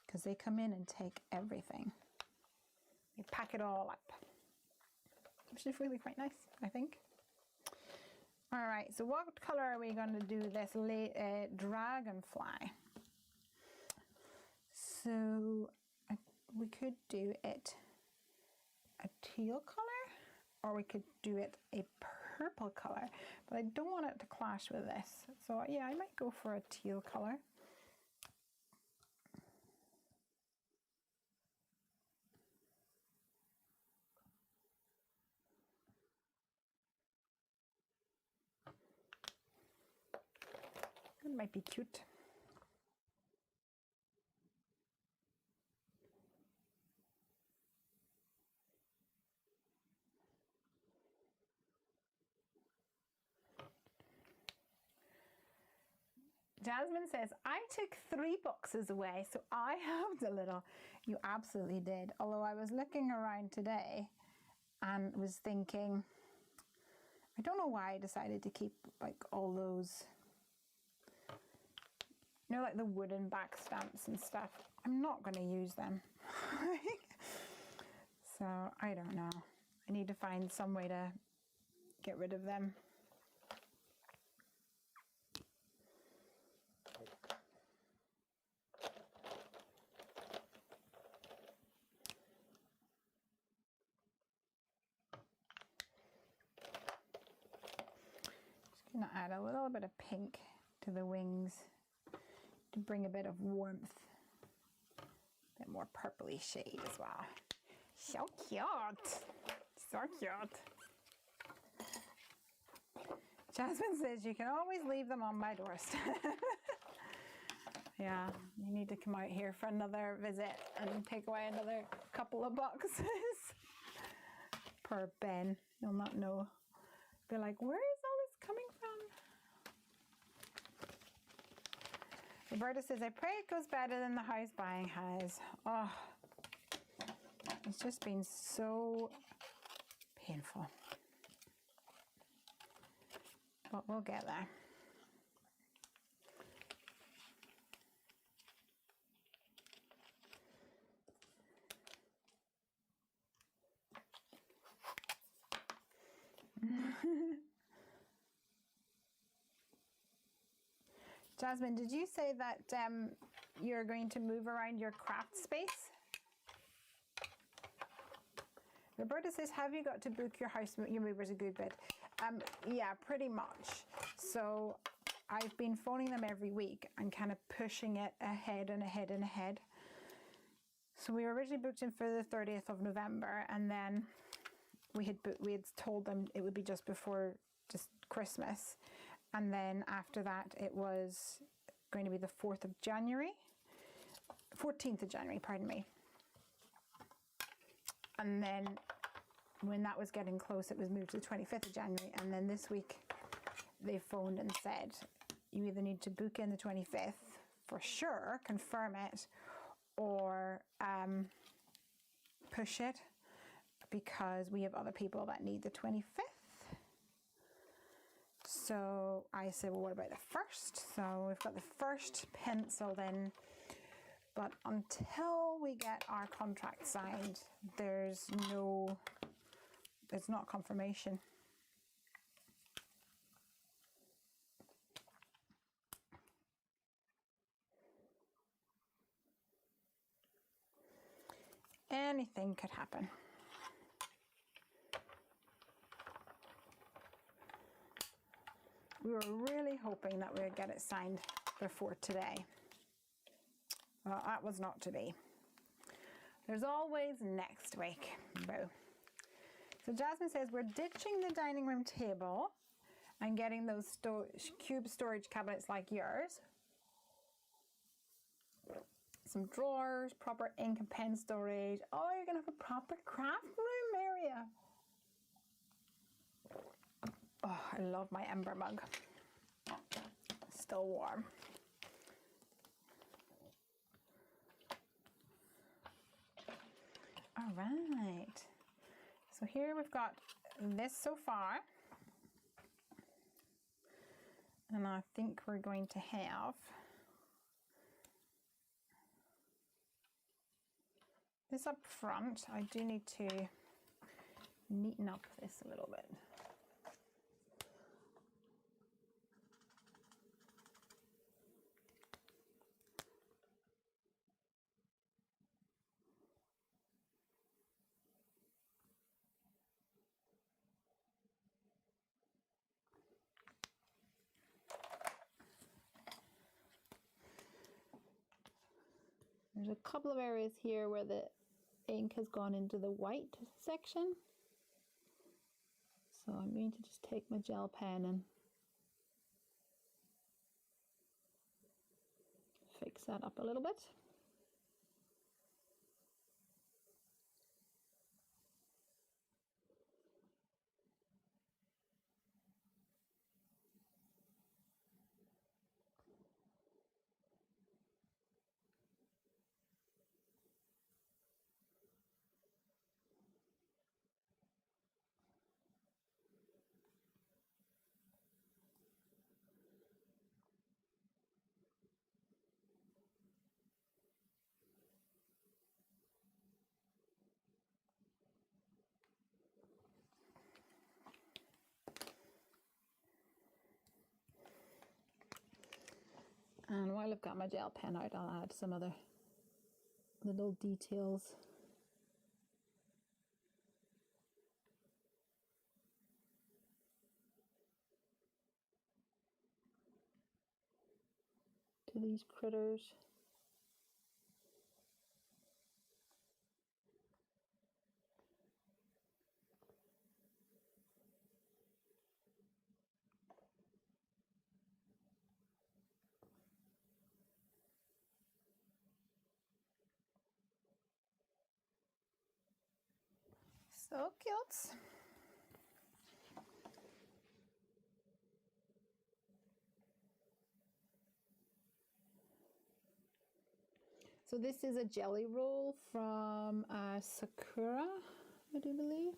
because they come in and take everything. They pack it all up, which is really quite nice, I think. All right, so what color are we going to do this dragonfly? So we could do it a teal color, or we could do it a purple color, but I don't want it to clash with this. So yeah, I might go for a teal color. It might be cute. Jasmine says, I took 3 boxes away, so I have the little. You absolutely did. Although I was looking around today and was thinking, I don't know why I decided to keep like all those, you know, like the wooden back stamps and stuff. I'm not going to use them. So I don't know. I need to find some way to get rid of them. Just going to add a little bit of pink to the wings to bring a bit of warmth, a bit more purpley shade as well. So cute, so cute. Jasmine says you can always leave them on my doorstep. Yeah, you need to come out here for another visit and take away another couple of boxes. Poor Ben, he'll not know. Be like, where is all this coming from? Roberta says, I pray it goes better than the house buying has. Oh, it's just been so painful. But we'll get there. Jasmine, did you say that you're going to move around your craft space? Roberta says, have you got to book your house, your movers a good bit? Yeah, pretty much. So I've been phoning them every week and kind of pushing it ahead and ahead and ahead. So we were originally booked in for the 30th of November, and then we had told them it would be just before Christmas. And then after that, it was going to be the 14th of January, pardon me. And then when that was getting close, it was moved to the 25th of January. And then this week, they phoned and said, you either need to book in the 25th for sure, confirm it, or push it, because we have other people that need the 25th. So I said, well, what about the 1st? So we've got the 1st penciled in, but until we get our contract signed, there's not confirmation. Anything could happen. We were really hoping that we would get it signed before today. Well, that was not to be. There's always next week. Boo. So Jasmine says we're ditching the dining room table and getting those cube storage cabinets like yours. Some drawers, proper ink and pen storage. Oh, you're going to have a proper craft room area. Oh, I love my ember mug. Still warm. All right. So here we've got this so far. And I think we're going to have this up front. I do need to neaten up this a little bit. There's a couple of areas here where the ink has gone into the white section. So I'm going to just take my gel pen and fix that up a little bit. And while I've got my gel pen out, I'll add some other little details. To these critters. So cute. So this is a jelly roll from Sakura, I do believe.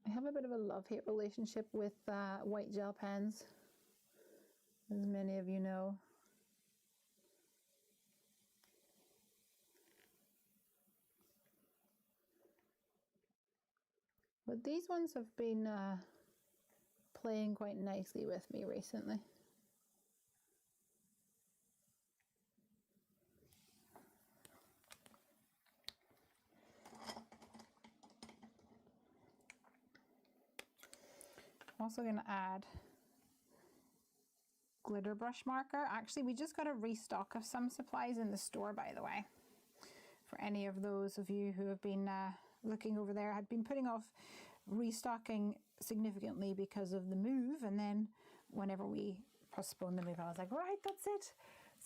I have a bit of a love-hate relationship with white gel pens, as many of you know. But these ones have been playing quite nicely with me recently. I'm also going to add glitter brush marker. Actually, we just got a restock of some supplies in the store, by the way. For any of those of you who have been looking over there, I'd been putting off restocking significantly because of the move, and then whenever we postponed the move, I was like, right, that's it.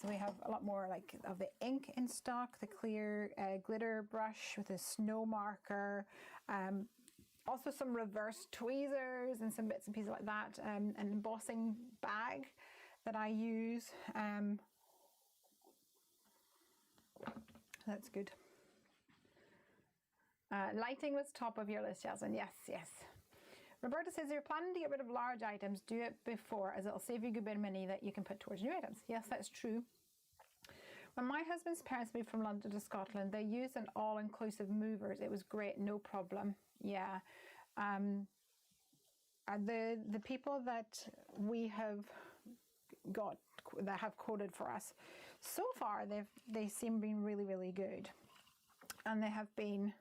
So we have a lot more like of the ink in stock, the clear glitter brush with a snow marker, also some reverse tweezers and some bits and pieces like that, an embossing bag that I use. That's good. Lighting was top of your list, Jasmine. Yes, yes. Roberta says, if you're planning to get rid of large items, do it before, as it'll save you a good bit of money that you can put towards new items. Yes, that's true. When my husband's parents moved from London to Scotland, they used an all-inclusive movers. It was great, no problem. Yeah. The people that we have got that have quoted for us, so far they seem been really, really good. And they have been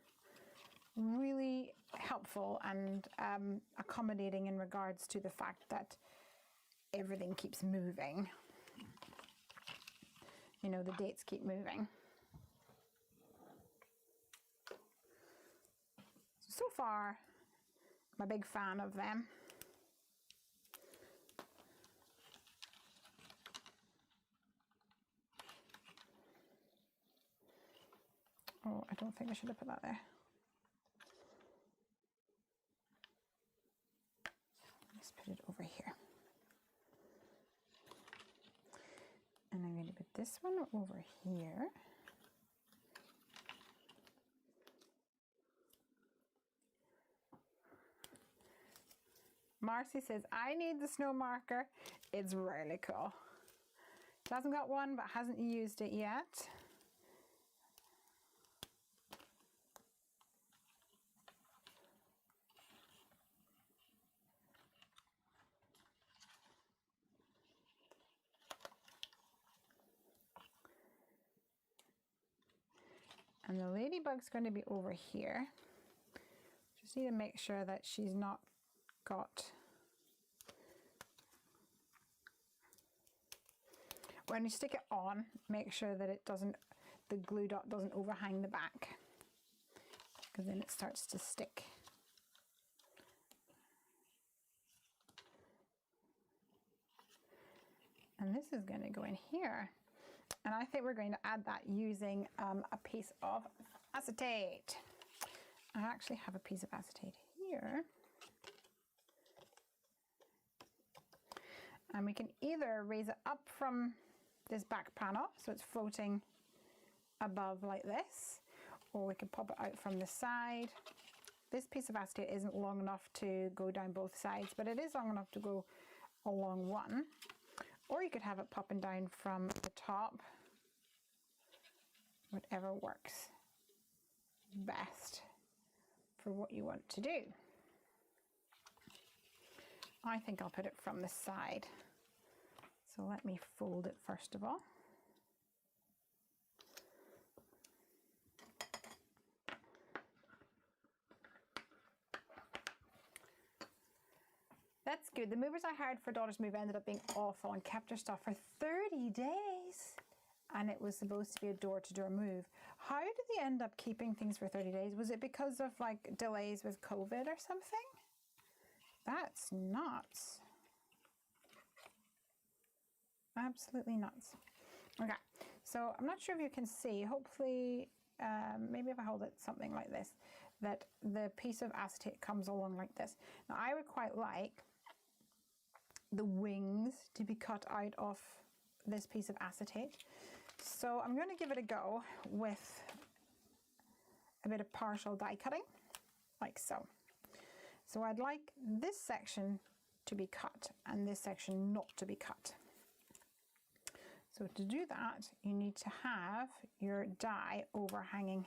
really helpful and accommodating in regards to the fact that everything keeps moving. You know, the dates keep moving. So far, I'm a big fan of them. Oh, I don't think I should have put that there. Let's put it over here. And I'm going to put this one over here. Marcy says, I need the snow marker. It's really cool. She hasn't got one, but hasn't used it yet. And the ladybug's going to be over here. Just need to make sure that she's not got... When you stick it on, make sure that it doesn't, the glue dot doesn't overhang the back, because then it starts to stick. And this is going to go in here. And I think we're going to add that using a piece of acetate. I actually have a piece of acetate here. And we can either raise it up from this back panel, so it's floating above like this, or we can pop it out from the side. This piece of acetate isn't long enough to go down both sides, but it is long enough to go along one. Or you could have it popping down from the top, whatever works best for what you want to do. I think I'll put it from the side. So let me fold it first of all. That's good. The movers I hired for Daughter's Move ended up being awful and kept her stuff for 30 days. And it was supposed to be a door-to-door move. How did they end up keeping things for 30 days? Was it because of like delays with COVID or something? That's nuts. Absolutely nuts. Okay, so I'm not sure if you can see, hopefully, maybe if I hold it something like this, that the piece of acetate comes along like this. Now I would quite like the wings to be cut out of this piece of acetate. So I'm going to give it a go with a bit of partial die cutting, like so. So I'd like this section to be cut and this section not to be cut. So to do that, you need to have your die overhanging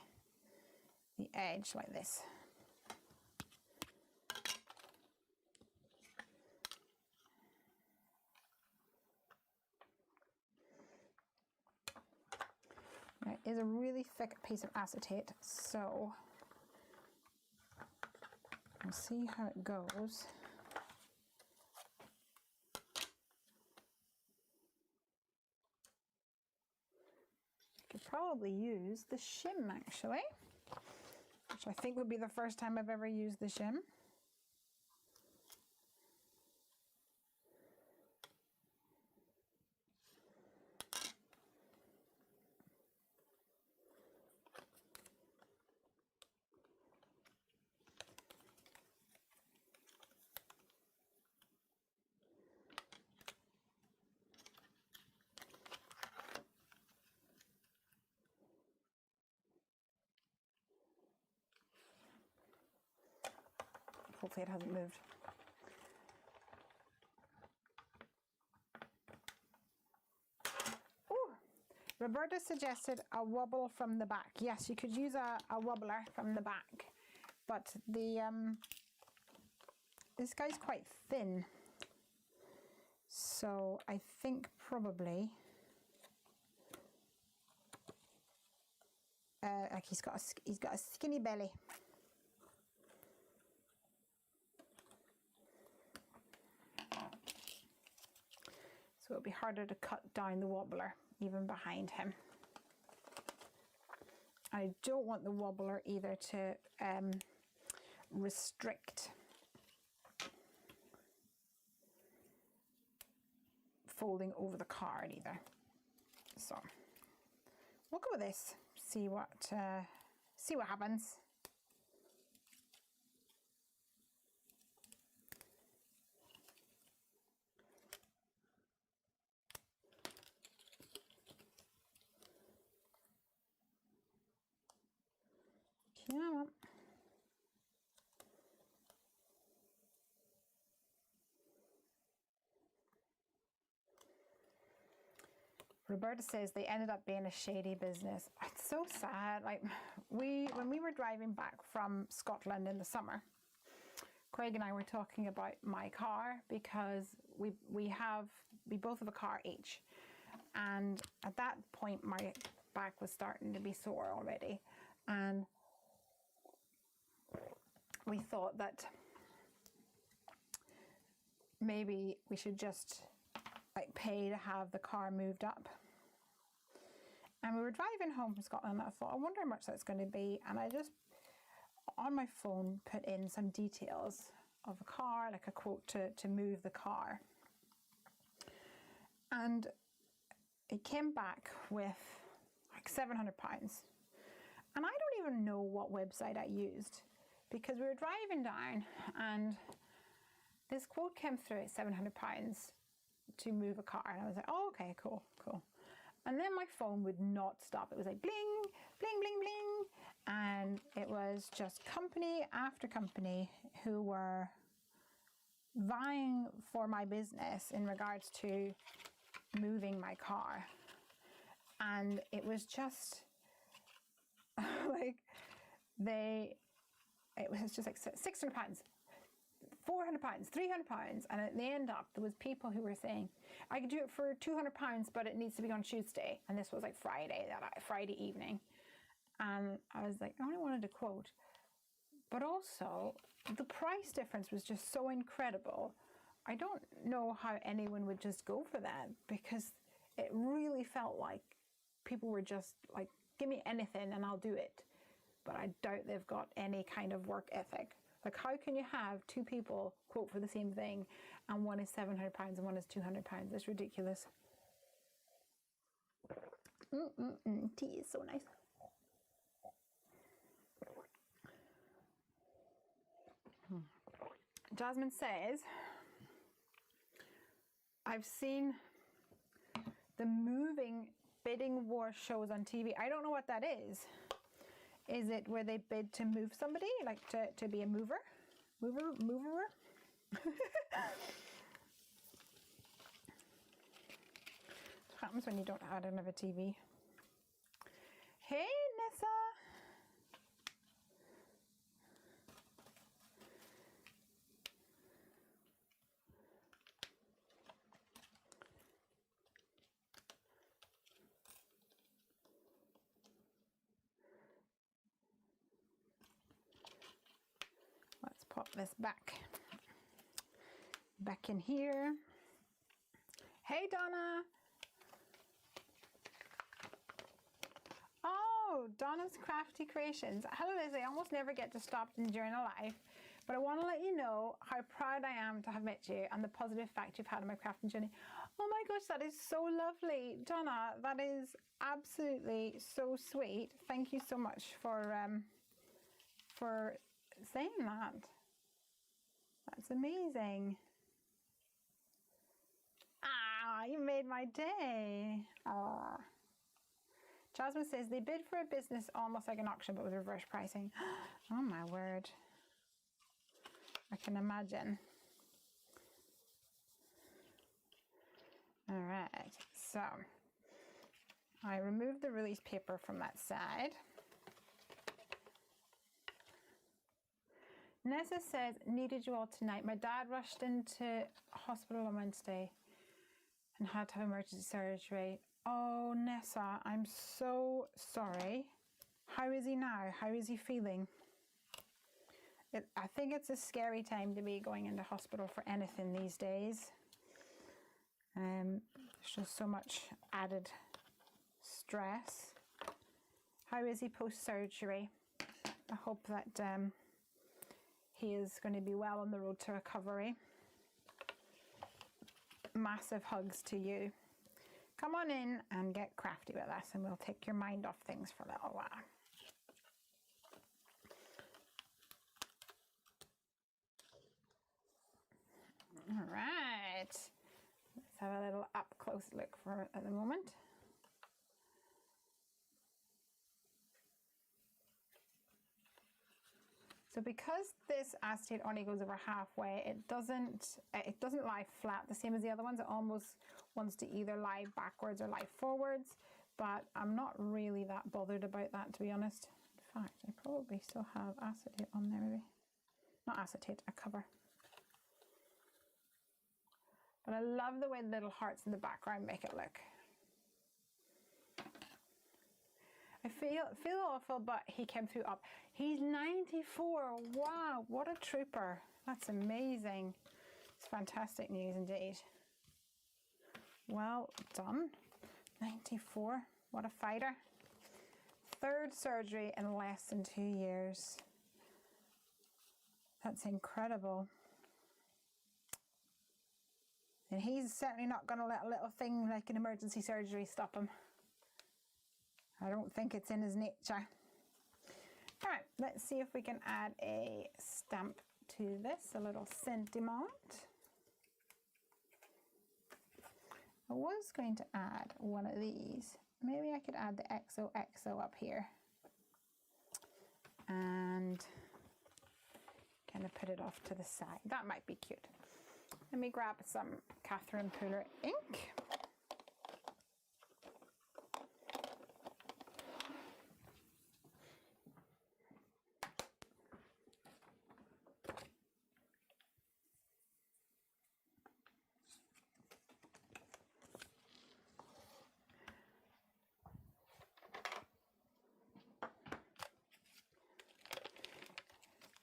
the edge like this. It is a really thick piece of acetate, so we'll see how it goes. Could probably use the shim actually, which I think would be the first time I've ever used the shim. Hopefully it hasn't moved. Ooh, Roberta suggested a wobble from the back. Yes, you could use a wobbler from the back, but the this guy's quite thin, so I think probably like he's got a skinny belly. So it'll be harder to cut down the wobbler even behind him. I don't want the wobbler either to restrict folding over the card either. So we'll go with this, see what see what happens. Come on. Roberta says they ended up being a shady business. It's so sad. Like when we were driving back from Scotland in the summer, Craig and I were talking about my car because we both have a car each, and at that point my back was starting to be sore already, and we thought that maybe we should just like pay to have the car moved up. And we were driving home from Scotland and I thought, I wonder how much that's going to be. And I just, on my phone, put in some details of the car, like a quote to move the car. And it came back with like £700. And I don't even know what website I used, because we were driving down and this quote came through at £700 to move a car, and I was like, oh, okay, cool. And then my phone would not stop. It was like bling, bling, bling, bling, and it was just company after company who were vying for my business in regards to moving my car. And it was just like it was just like £600, £400, £300, and at the end up there was people who were saying I could do it for £200, but it needs to be on Tuesday, and this was like Friday evening, and I was like, I only wanted a quote, but also the price difference was just so incredible. I don't know how anyone would just go for that, because it really felt like people were just like, give me anything and I'll do it, but I doubt they've got any kind of work ethic. Like, how can you have two people quote for the same thing and one is £700 and one is £200? It's ridiculous. Tea is so nice. Jasmine says, I've seen the moving bidding war shows on TV. I don't know what that is. Is it where they bid to move somebody, like to be a mover? Mover? What happens when you don't have a TV? Hey, Nessa. Pop this back in here. Hey, Donna. Oh, Donna's Crafty Creations. Hello, Lesley. I almost never get to stop during a live, but I want to let you know how proud I am to have met you and the positive effect you've had on my crafting journey. Oh my gosh, that is so lovely, Donna. That is absolutely so sweet. Thank you so much for saying that. That's amazing. Ah, you made my day. Ah. Jasmine says they bid for a business almost like an auction, but with reverse pricing. Oh my word. I can imagine. All right, so I removed the release paper from that side. Nessa says, needed you all tonight. My dad rushed into hospital on Wednesday and had to have emergency surgery. Oh, Nessa, I'm so sorry. How is he now? How is he feeling? I think it's a scary time to be going into hospital for anything these days. There's just so much added stress. How is he post-surgery? I hope that he is going to be well on the road to recovery. Massive hugs to you. Come on in and get crafty with us, and we'll take your mind off things for a little while. All right. Let's have a little up close look for it at the moment. So because this acetate only goes over halfway, it doesn't lie flat the same as the other ones. It almost wants to either lie backwards or lie forwards, but I'm not really that bothered about that, to be honest. In fact, I probably still have acetate on there, maybe. Not acetate, a cover. But I love the way the little hearts in the background make it look. I feel awful, but he came through up. He's 94. Wow, what a trooper. That's amazing. It's fantastic news indeed. Well done. 94. What a fighter. 3rd surgery in less than 2 years. That's incredible. And he's certainly not going to let a little thing like an emergency surgery stop him. I don't think it's in his nature. All right, let's see if we can add a stamp to this, a little sentiment. I was going to add one of these. Maybe I could add the XOXO up here and kind of put it off to the side. That might be cute. Let me grab some Catherine Pooler ink.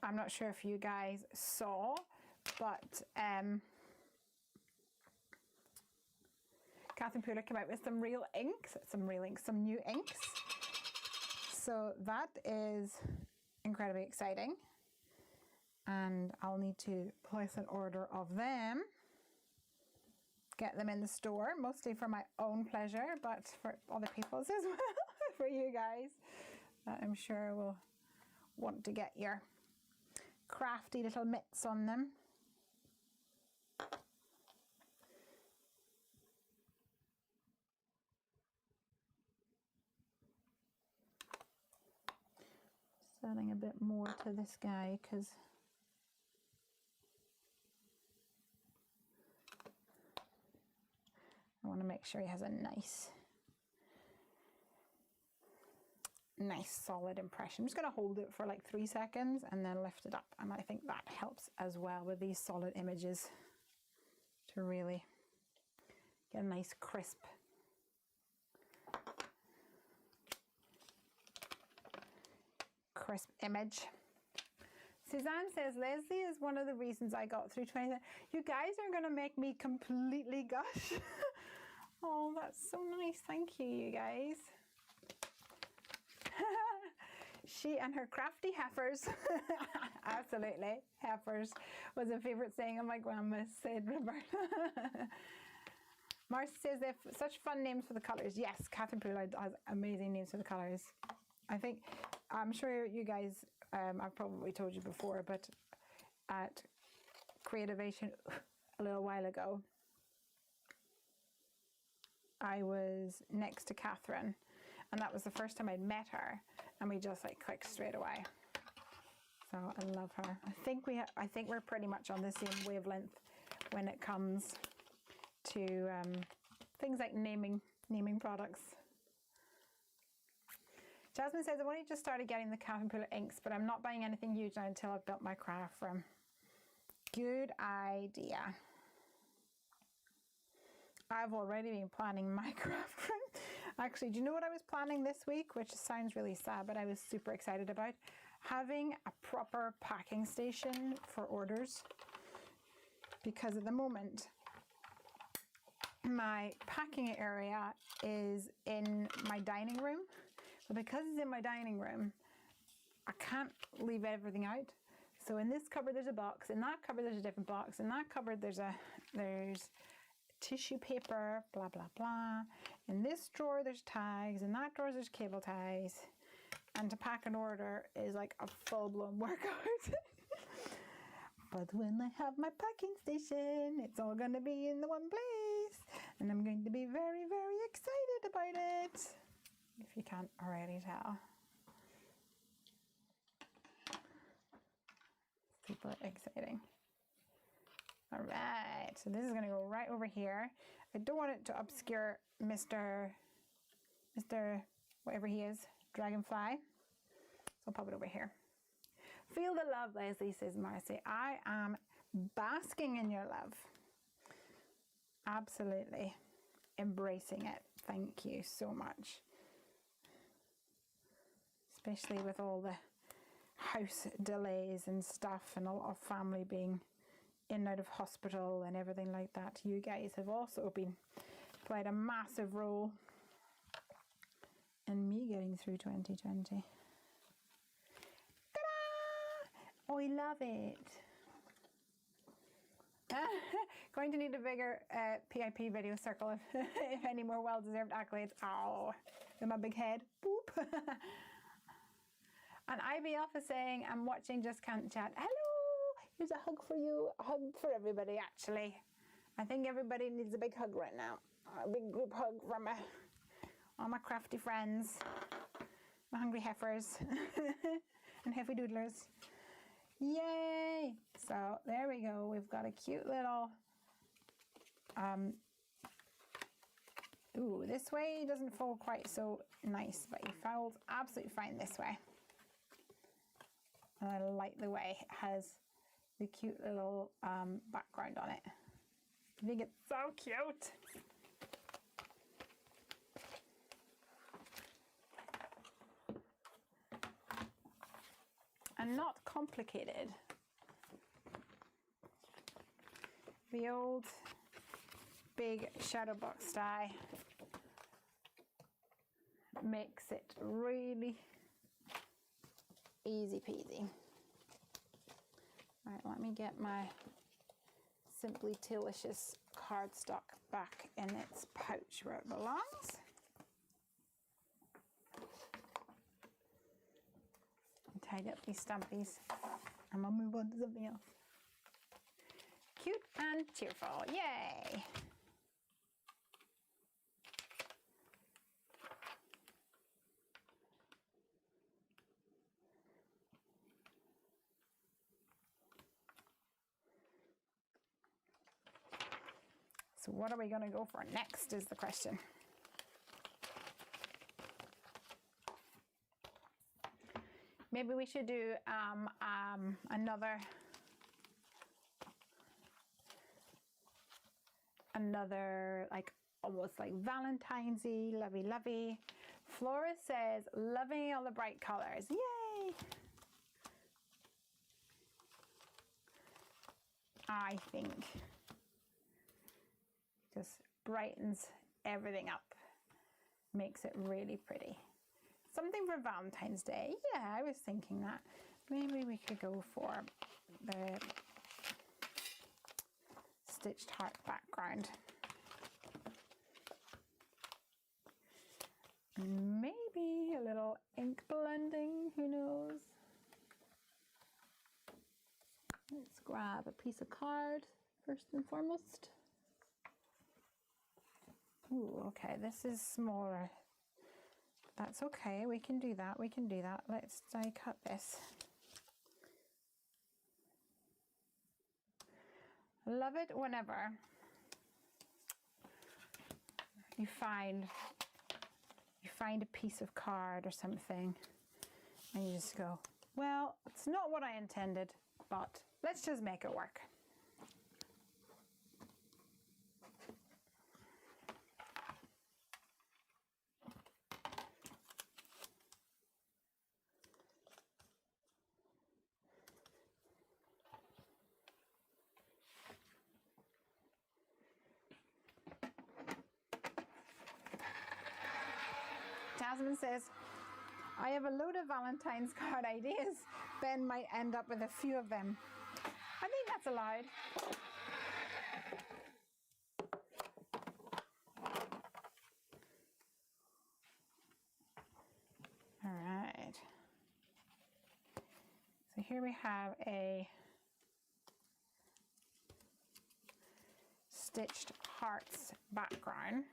I'm not sure if you guys saw, but Catherine Pooler came out with some new inks. So that is incredibly exciting. And I'll need to place an order of them, get them in the store, mostly for my own pleasure, but for other people's as well, for you guys. I'm sure will want to get your crafty little mitts on them. Adding a bit more to this guy because I want to make sure he has a nice solid impression. I'm just going to hold it for like 3 seconds and then lift it up, and I think that helps as well with these solid images to really get a nice crisp image. Suzanne says Lesley is one of the reasons I got through 20. You guys are going to make me completely gush. Oh, that's so nice. Thank you, you guys. She and her crafty heifers. Absolutely. Heifers was a favorite saying of my grandma, said Roberta. Marcy says they have such fun names for the colors. Yes, Catherine Pooler has amazing names for the colors. I'm sure you guys, I've probably told you before, but at Creativation a little while ago, I was next to Catherine, and that was the first time I'd met her, and we just like clicked straight away. So I love her. I think we're pretty much on the same wavelength when it comes to things like naming products. Jasmine says, I've only just started getting the Catherine Pooler inks, but I'm not buying anything huge now until I've built my craft room. Good idea. I've already been planning my craft room. Actually, do you know what I was planning this week? Which sounds really sad, but I was super excited about. Having a proper packing station for orders. Because at the moment, my packing area is in my dining room. But because it's in my dining room, I can't leave everything out. So in this cupboard there's a box, in that cupboard there's a different box, in that cupboard there's tissue paper, blah blah blah. In this drawer there's tags, in that drawer there's cable ties. And to pack an order is like a full-blown workout. But when I have my packing station, it's all going to be in the one place. And I'm going to be very, very excited about it. If you can't already tell. Super exciting. All right, so this is going to go right over here. I don't want it to obscure Mr. whatever he is, Dragonfly. So I'll pop it over here. Feel the love, Lesley, says Marcy. I am basking in your love. Absolutely. Embracing it. Thank you so much. Especially with all the house delays and stuff and a lot of family being in and out of hospital and everything like that. You guys have also played a massive role in me getting through 2020. Ta-da! Oh, I love it. Going to need a bigger PIP video circle if any more well-deserved accolades. Oh, with my big head. Boop. And IBF is saying, I'm watching, just can't chat. Hello! Here's a hug for you. A hug for everybody, actually. I think everybody needs a big hug right now. A big group hug from all my crafty friends, my hungry heifers, and heavy doodlers. Yay! So there we go. We've got a cute little, ooh, this way doesn't fold quite so nice, but he folds absolutely fine this way. And I like the way it has the cute little background on it. I think it's so cute. And not complicated. The old big shadow box die makes it really easy peasy. All right, let me get my Simply Delicious cardstock back in its pouch where it belongs. Tidy up these stampies and we'll move on to something else. Cute and cheerful, yay! So what are we going to go for next is the question. Maybe we should do another like almost like Valentine's-y, lovey-lovey. Flora says, loving all the bright colors. Yay! I think just brightens everything up, makes it really pretty. Something for Valentine's Day. Yeah, I was thinking that. Maybe we could go for the stitched heart background. Maybe a little ink blending, who knows? Let's grab a piece of card first and foremost. Ooh, okay, this is smaller. That's okay, we can do that, we can do that. Let's die cut this. Love it whenever you find a piece of card or something and you just go, well, it's not what I intended, but let's just make it work. Jasmine says, I have a load of Valentine's card ideas. Ben might end up with a few of them. I think that's allowed. All right. So here we have a stitched hearts background.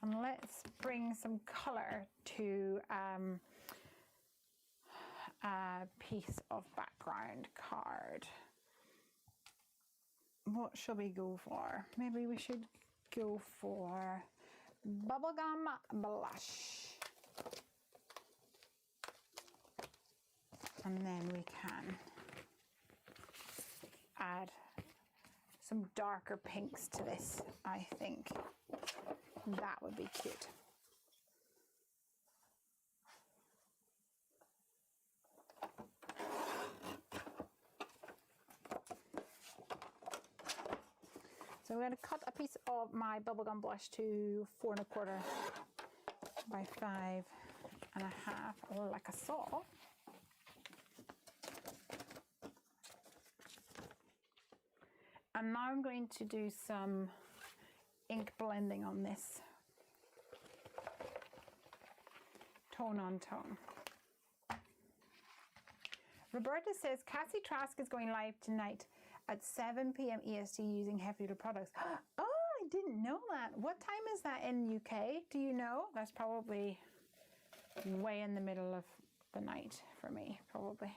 And let's bring some colour to a piece of background card. What shall we go for? Maybe we should go for bubblegum blush. And then we can add some darker pinks to this. I think that would be cute. So I'm going to cut a piece of my bubblegum blush to 4 1/4 by 5 1/2, like a saw. And now I'm going to do some ink blending on this, tone on tone. Roberta says Cassie Trask is going live tonight at 7 p.m. EST using Hefty Doodle products. Oh, I didn't know that. What time is that in UK? Do you know? That's probably way in the middle of the night for me, probably.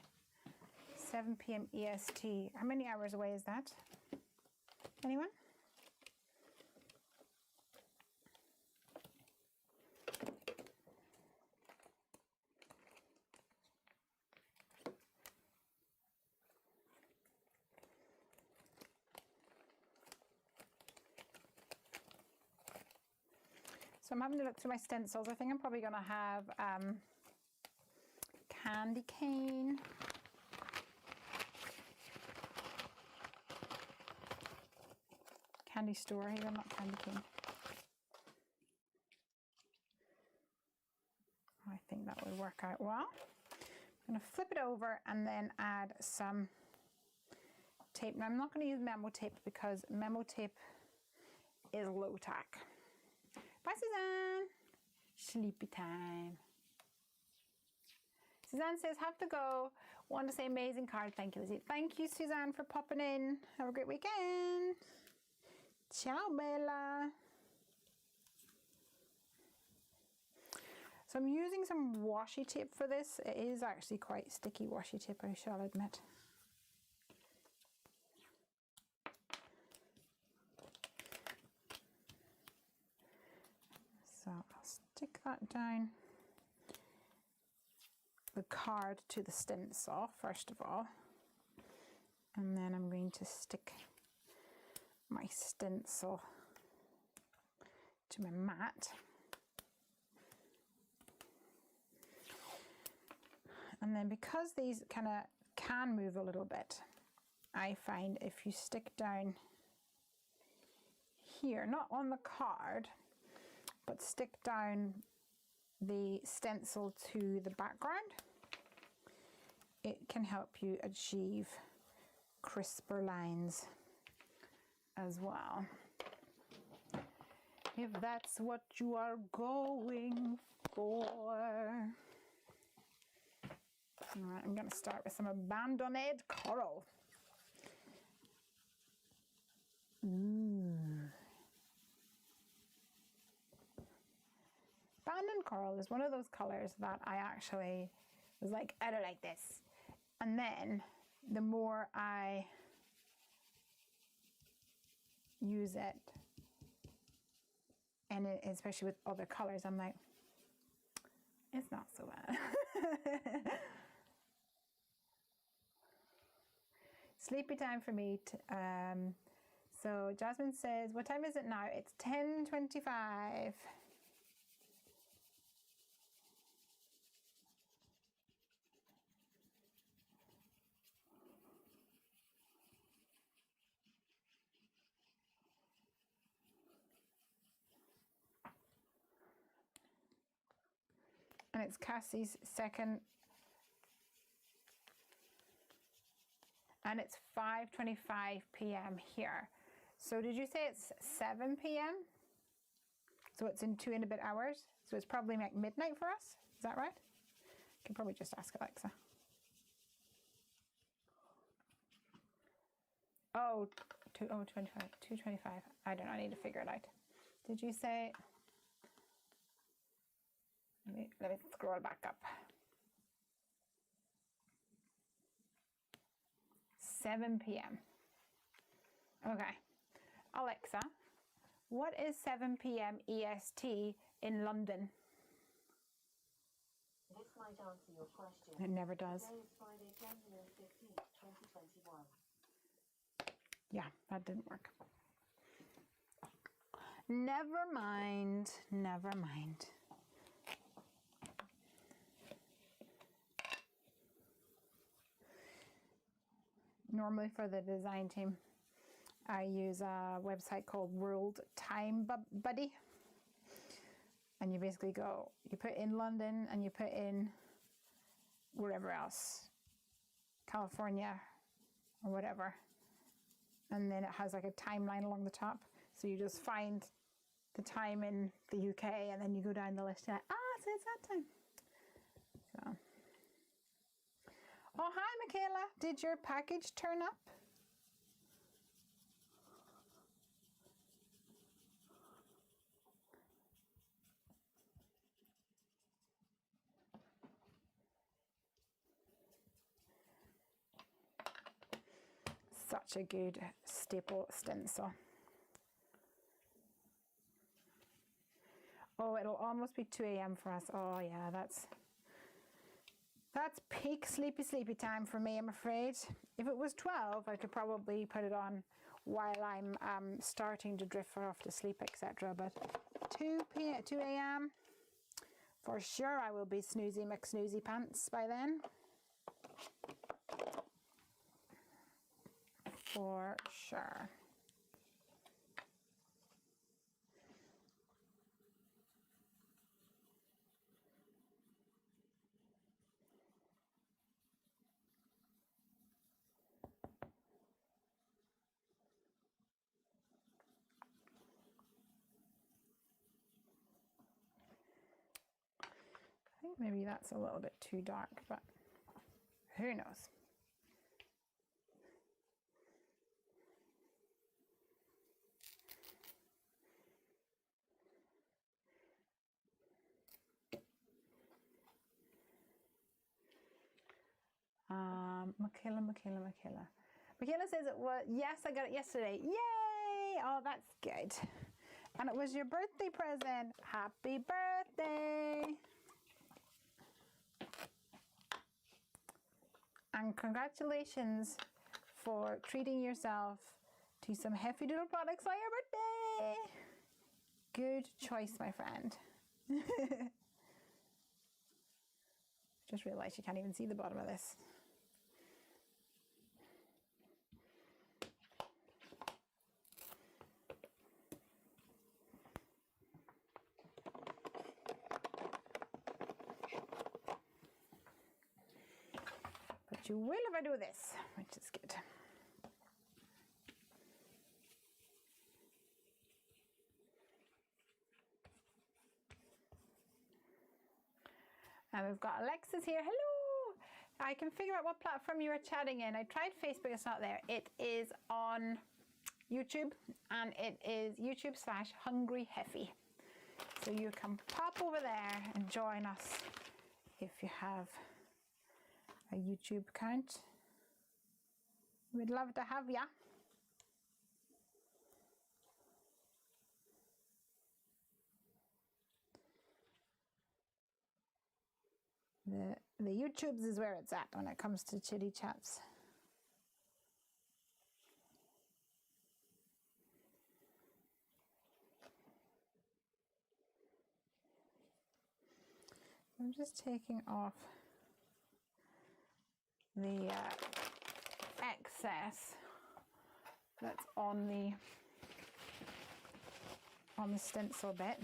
7 p.m. EST. How many hours away is that? Anyone? So I'm having to look through my stencils. I think I'm probably going to have candy cane. Candy store, even not candy cane. I think that would work out well. I'm going to flip it over and then add some tape. Now I'm not going to use memo tape because memo tape is low tack. Bye, Suzanne. Sleepy time. Suzanne says, have to go. Want to say amazing card. Thank you, Lizzie. Thank you, Suzanne, for popping in. Have a great weekend. Ciao, Bella. So I'm using some washi tape for this. It is actually quite sticky washi tape, I shall admit. So I'll stick that down the card to the stencil first of all, and then I'm going to stick my stencil to my mat. And then because these kind of can move a little bit, I find if you stick down here, not on the card, but stick down the stencil to the background, it can help you achieve crisper lines as well, if that's what you are going for. All right, I'm going to start with some abandoned coral. Abandoned coral is one of those colors that I actually was like, I don't like this. And then the more I use it, and especially with other colors, I'm like, it's not so bad. Sleepy time for me. So Jasmine says, what time is it now? It's 10:25. And it's Cassie's second, and it's 5:25 p.m. here. So did you say it's 7 p.m.? So it's in 2 and a bit hours. So it's probably like midnight for us. Is that right? I can probably just ask Alexa. Oh, 25, 225. I don't know, I need to figure it out. Did you say? Let me scroll back up. 7 p.m. Okay. Alexa, what is 7 p.m. EST in London? This might answer your question. It never does. Today is Friday, January 15th, 2021. Yeah, that didn't work. Never mind. Never mind. Normally for the design team, I use a website called World Time Buddy. And you basically go, you put in London and you put in wherever else, California or whatever. And then it has like a timeline along the top. So you just find the time in the UK and then you go down the list and so it's that time. So. Oh, hi, Michaela. Did your package turn up? Such a good staple stencil. Oh, it'll almost be 2 a.m. for us. Oh yeah, that's peak sleepy time for me, I'm afraid. If it was 12, I could probably put it on while I'm starting to drift off to sleep, etc. But 2 a.m. for sure I will be snoozy McSnoozy pants by then. For sure. I think maybe that's a little bit too dark, but who knows? Michaela. Michaela says it was, yes, I got it yesterday. Yay! Oh, that's good. And it was your birthday present. Happy birthday! And congratulations for treating yourself to some Hefty Doodle products on your birthday. Good choice, my friend. Just realized you can't even see the bottom of this. But you will if I do this, which is good. And we've got Alexis here. Hello! I can figure out what platform you are chatting in. I tried Facebook, it's not there. It is on YouTube, and it is YouTube/HungryHeffy. So you can pop over there and join us if you have a YouTube account. We'd love to have ya. The YouTubes is where it's at when it comes to chitty chats. I'm just taking off the excess that's on the stencil bit.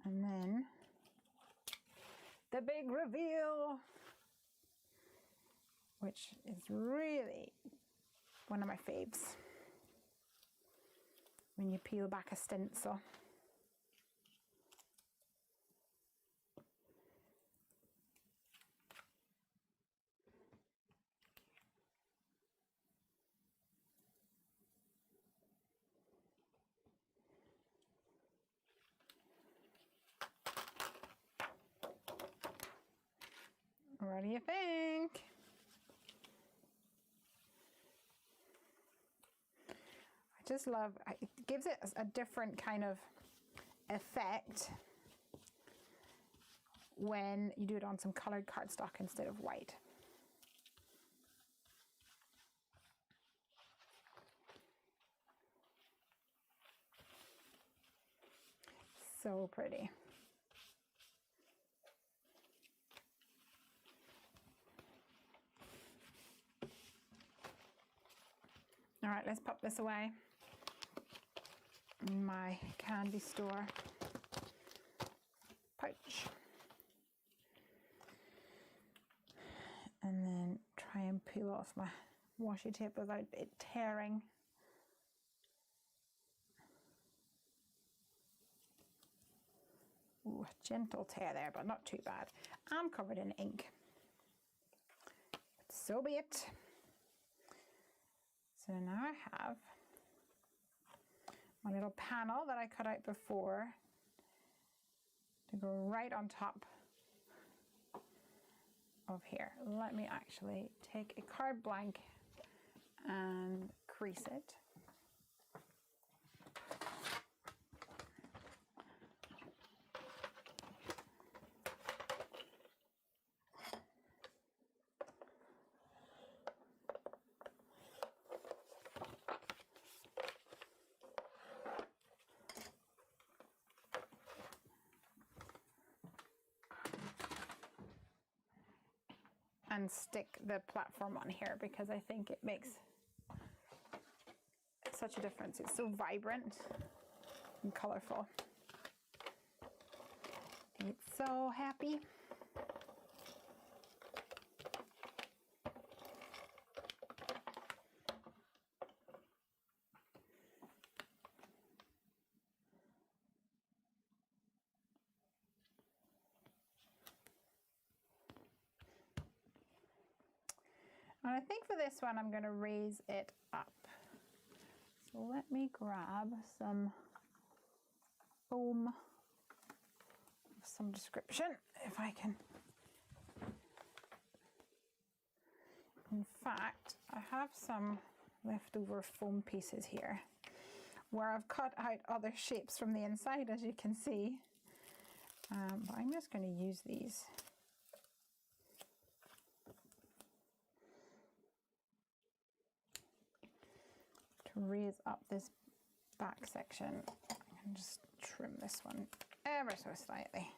And then the big reveal, which is really one of my faves. When you peel back a stencil. What do you think? I just love, it gives it a different kind of effect when you do it on some colored cardstock instead of white. So pretty. All right, let's pop this away in my candy store pouch. And then try and peel off my washi tape without it tearing. Ooh, gentle tear there, but not too bad. I'm covered in ink. But so be it. So now I have my little panel that I cut out before to go right on top of here. Let me actually take a card blank and crease it. And stick the platform on here because I think it makes such a difference. It's so vibrant and colorful. It's so happy. And I think for this one, I'm going to raise it up. So let me grab some foam of some description, if I can. In fact, I have some leftover foam pieces here where I've cut out other shapes from the inside, as you can see. But I'm just going to use these. Raise up this back section and just trim this one ever so slightly.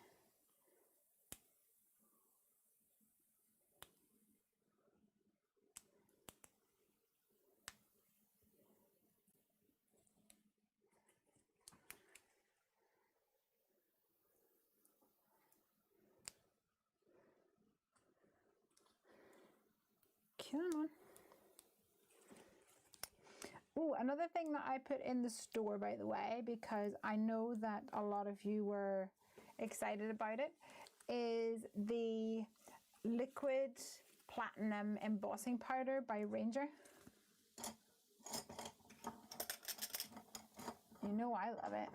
Come on. Oh, another thing that I put in the store, by the way, because I know that a lot of you were excited about it, is the liquid platinum embossing powder by Ranger. You know I love it.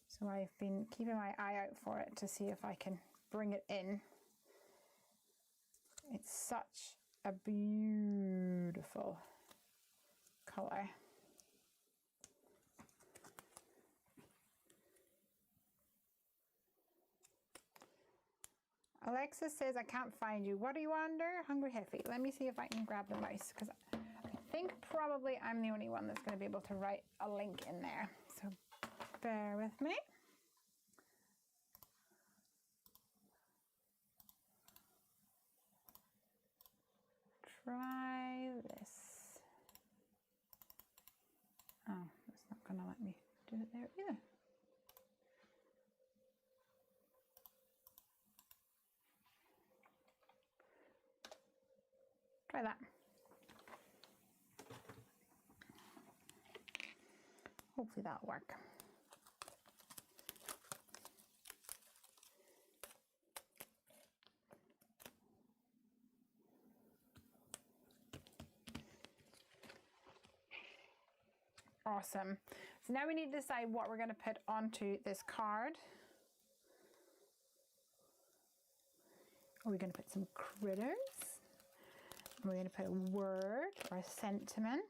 So I've been keeping my eye out for it to see if I can bring it in. It's such a beautiful color. Alexa says, I can't find you. What are you under? Hungry Heffy. Let me see if I can grab the mouse, because I think probably I'm the only one that's going to be able to write a link in there. So bear with me. Try this. Oh, it's not going to let me do it there either. Try that. Hopefully that'll work. Awesome. So now we need to decide what we're going to put onto this card. We're going to put some critters. We're going to put a word or a sentiment.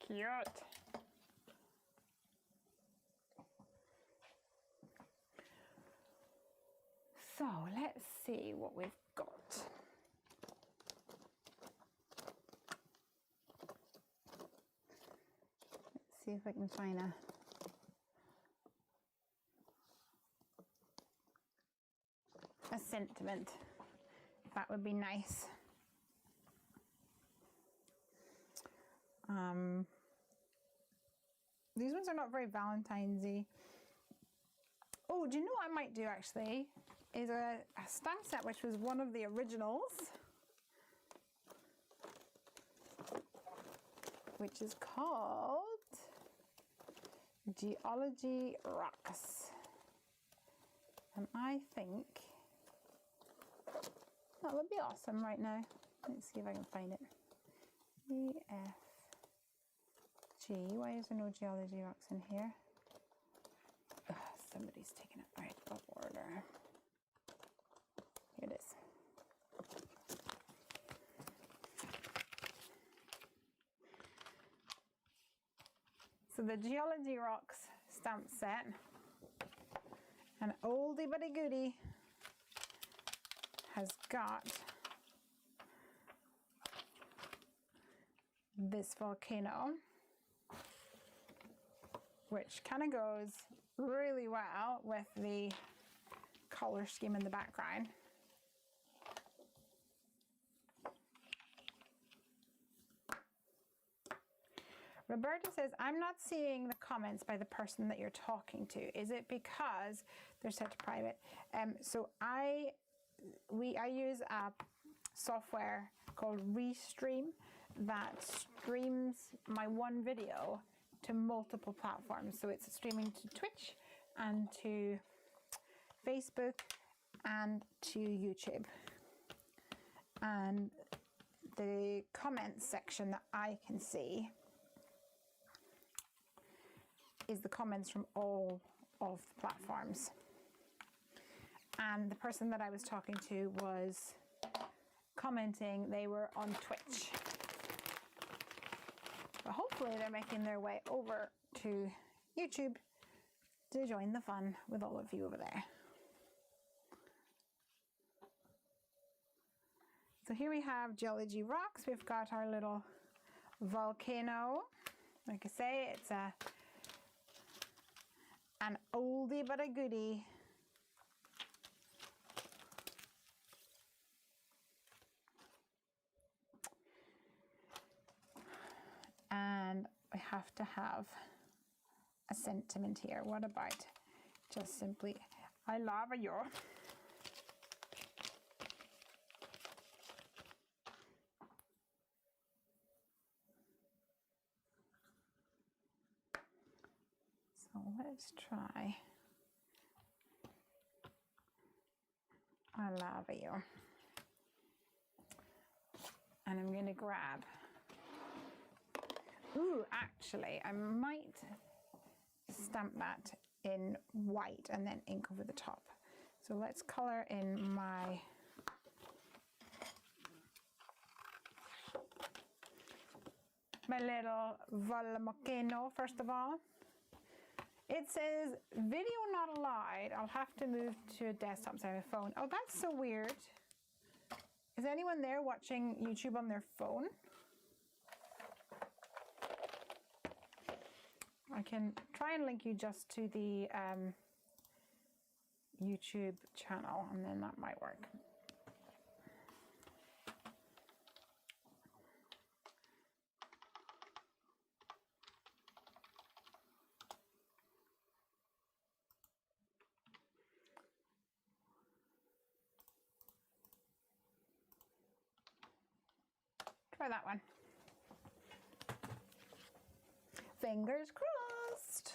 Cute. So let's see what we've got. Let's see if I can find a sentiment. That would be nice. These ones are not very Valentine's-y. Oh, do you know what I might do actually? Is a stamp set which was one of the originals, which is called Geology Rocks. And I think that would be awesome right now. Let's see if I can find it. EFG. Why is there no Geology Rocks in here? Ugh, somebody's taken it right out of order. Here it is. So the Geology Rocks stamp set, an oldie but a goodie, has got this volcano, which kind of goes really well with the color scheme in the background. Roberta says, I'm not seeing the comments by the person that you're talking to. Is it because they're set to private? So I use a software called Restream that streams my one video to multiple platforms. So it's streaming to Twitch and to Facebook and to YouTube. And the comments section that I can see is the comments from all of the platforms. And the person that I was talking to was commenting they were on Twitch. But hopefully they're making their way over to YouTube to join the fun with all of you over there. So here we have Geology Rocks. We've got our little volcano. Like I say, it's an oldie but a goodie. And we have to have a sentiment here. What about just simply, I love you. So let's try, I love you. And I'm going to grab, ooh, actually, I might stamp that in white and then ink over the top. So let's color in my little volcano first of all. It says video not allowed. I'll have to move to a desktop instead of a phone. Oh, that's so weird. Is anyone there watching YouTube on their phone? I can try and link you just to the YouTube channel, and then that might work. Try that one. Fingers crossed.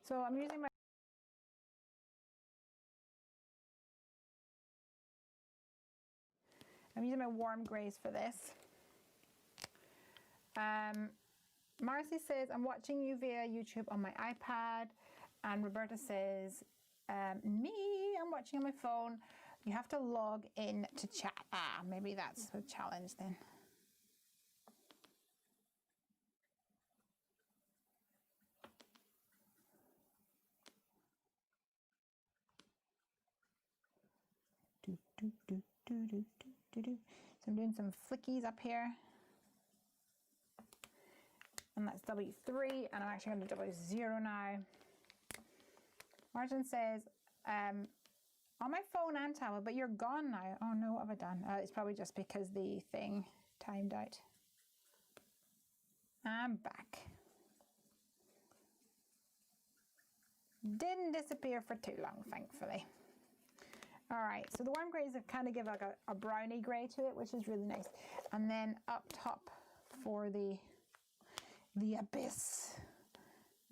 So I'm using my warm grays for this. Marcy says, I'm watching you via YouTube on my iPad. And Roberta says, me, I'm watching on my phone. You have to log in to chat. Ah, maybe that's the challenge then. So I'm doing some flickies up here. And that's W3, and I'm actually going to W0 now. Martin says, on my phone and tablet, but you're gone now. Oh no, what have I done? It's probably just because the thing timed out. I'm back. Didn't disappear for too long, thankfully. All right, so the warm grays have kind of give like a browny gray to it, which is really nice. And then up top for the abyss,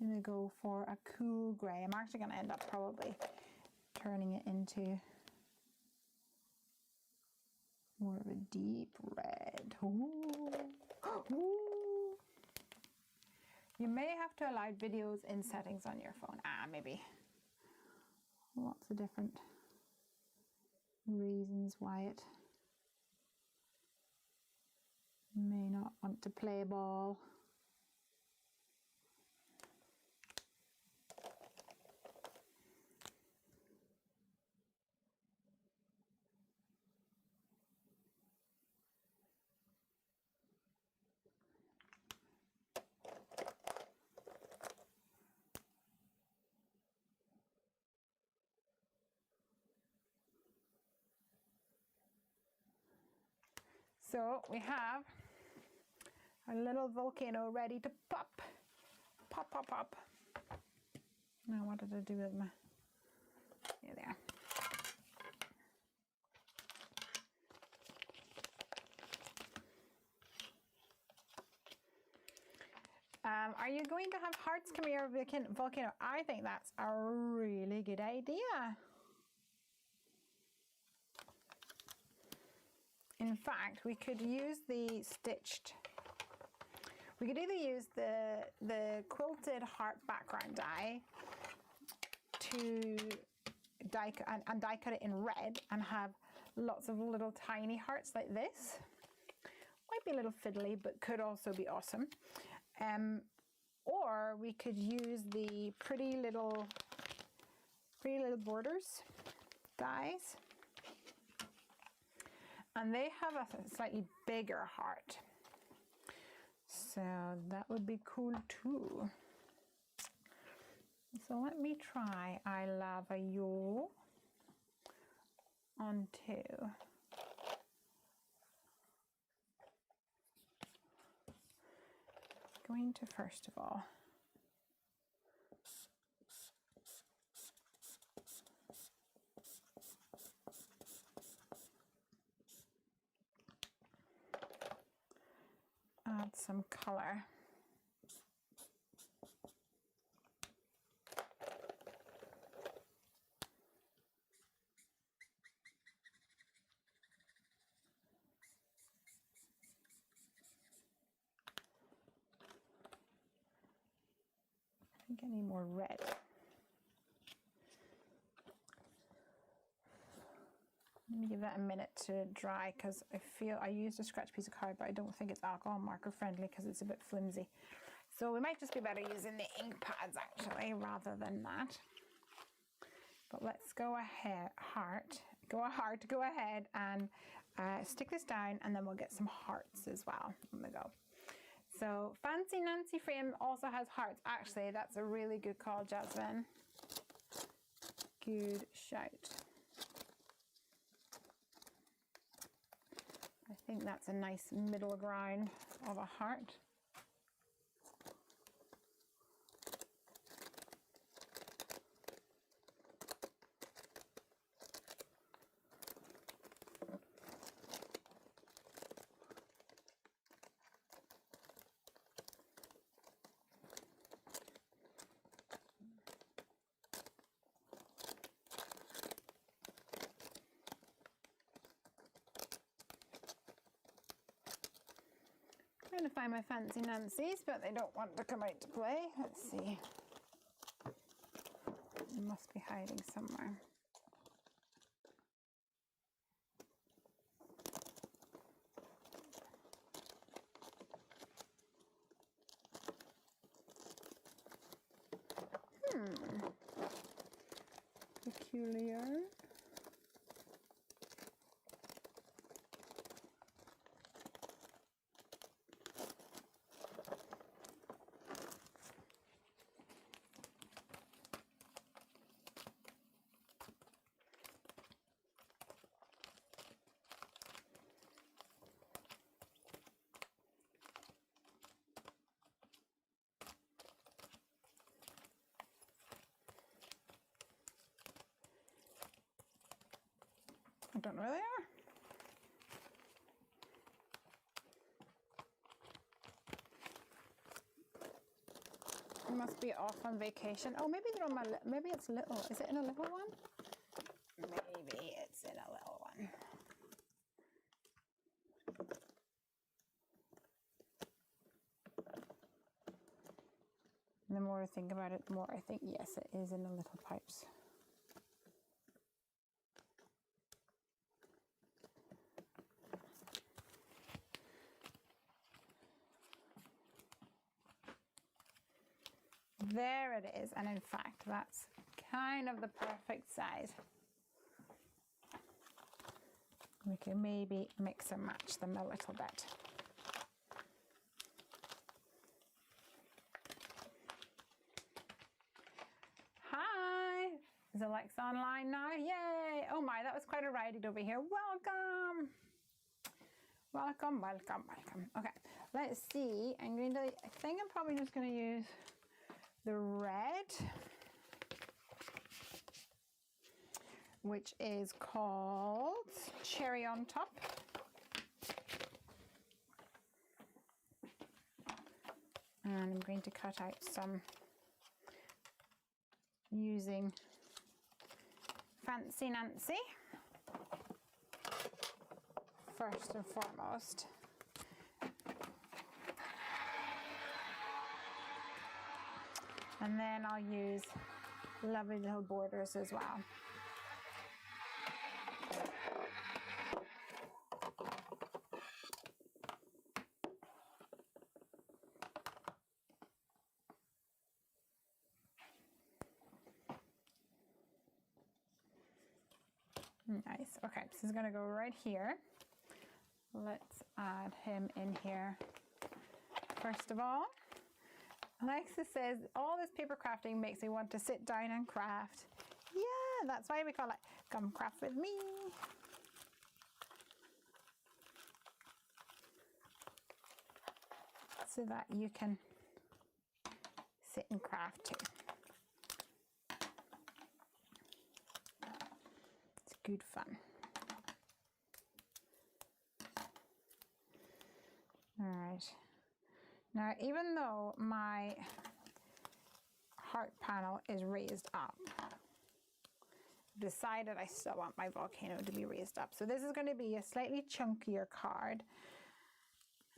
I'm gonna go for a cool gray. I'm actually gonna end up probably turning it into more of a deep red. Ooh. Ooh. You may have to allow videos in settings on your phone. Maybe. Lots of different reasons why it may not want to play ball. So we have our little volcano ready to pop. Pop, pop, pop. Now what did I do with my... Here they are. Are you going to have hearts come here, volcano? I think that's a really good idea. In fact, we could use the stitched. We could either use the quilted heart background die to die cut it in red and have lots of little tiny hearts like this. Might be a little fiddly, but could also be awesome. Or we could use the pretty little borders dies. And they have a slightly bigger heart. So that would be cool too. So let me try I love you onto going to first of all add some color. I think I need more red. Let me give that a minute to dry because I feel I used a scratch piece of card, but I don't think it's alcohol marker friendly because it's a bit flimsy. So we might just be better using the ink pads actually rather than that. But let's go ahead, go ahead and stick this down, and then we'll get some hearts as well on the go. So Fancy Nancy Frame also has hearts. Actually, that's a really good call, Jasmine. Good shout. I think that's a nice middle ground of a heart. trying to find my fancy Nancy's, but they don't want to come out to play. Let's see. They must be hiding somewhere. Peculiar. I don't know where they are. They must be off on vacation. Oh, maybe they're on my, maybe it's little. Is it in a little one? Maybe it's in a little one. And the more I think about it, the more I think, yes, it is in the little pipes. There it is, and in fact that's kind of the perfect size. We can maybe mix and match them a little bit. Hi, is Alexa online now? Yay! Oh my, that was quite a ride over here. Welcome! Welcome, welcome, welcome. Okay, let's see. I think I'm probably just going to use the red, which is called Cherry on Top. And I'm going to cut out some using Fancy Nancy first and foremost. And then I'll use lovely little borders as well. Nice. Okay, this is going to go right here. Let's add him in here first of all. Alexa says, all this paper crafting makes me want to sit down and craft. Yeah, that's why we call it Come Craft With Me. So that you can sit and craft too. It's good fun. All right. Now, even though my heart panel is raised up, I've decided I still want my volcano to be raised up. So this is going to be a slightly chunkier card.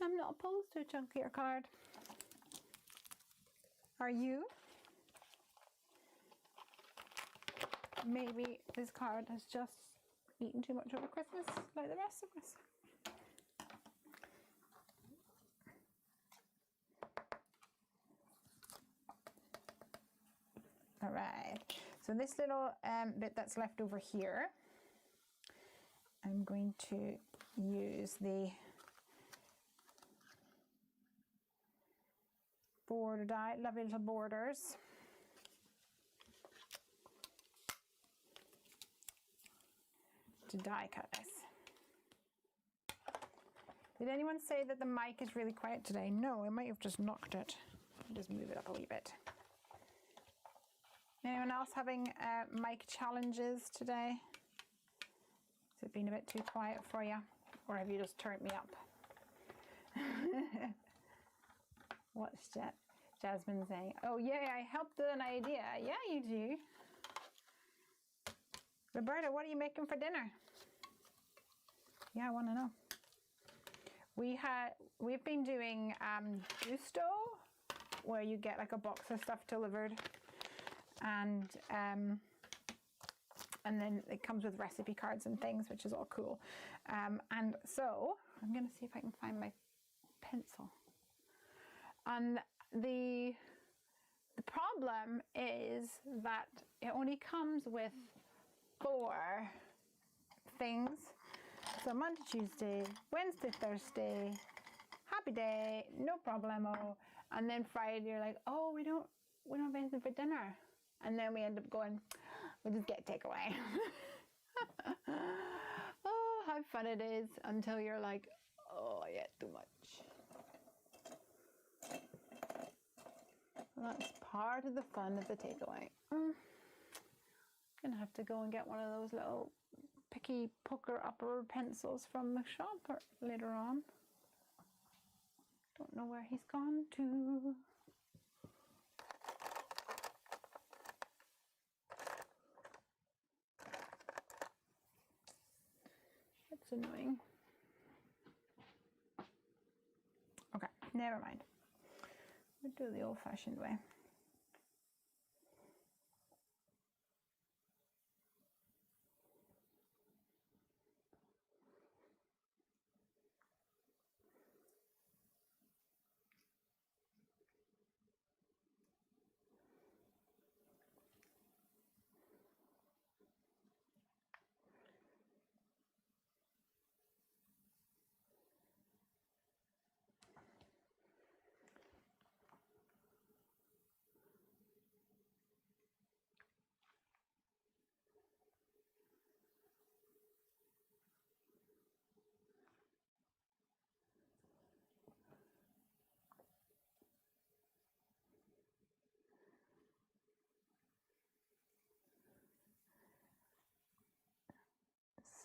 I'm not opposed to a chunkier card. Are you? Maybe this card has just eaten too much over Christmas, like the rest of us. All right, so this little bit that's left over here, I'm going to use the border die, lovely little borders. To die cut this. Did anyone say that the mic is really quiet today? No, I might have just knocked it. Just move it up a wee bit. Anyone else having mic challenges today? Has it been a bit too quiet for you? Or have you just turned me up? What's Jasmine saying? Oh yeah, I helped with an idea. Yeah, you do. Roberta, what are you making for dinner? Yeah, I want to know. we've been doing Gusto, where you get like a box of stuff delivered, and then it comes with recipe cards and things, which is all cool. And so I'm gonna see if I can find my pencil. And the problem is that it only comes with 4 things. So Monday, Tuesday, Wednesday, Thursday, happy day, no problemo. And then Friday you're like, oh, we don't have anything for dinner. And then we end up going, we'll just get takeaway. Oh, how fun it is until you're like, oh, I ate too much. That's part of the fun of the takeaway. I'm gonna have to go and get one of those little picky pucker upper pencils from the shop later on. Don't know where he's gone to. That's annoying. Okay, never mind. We'll do the old-fashioned way.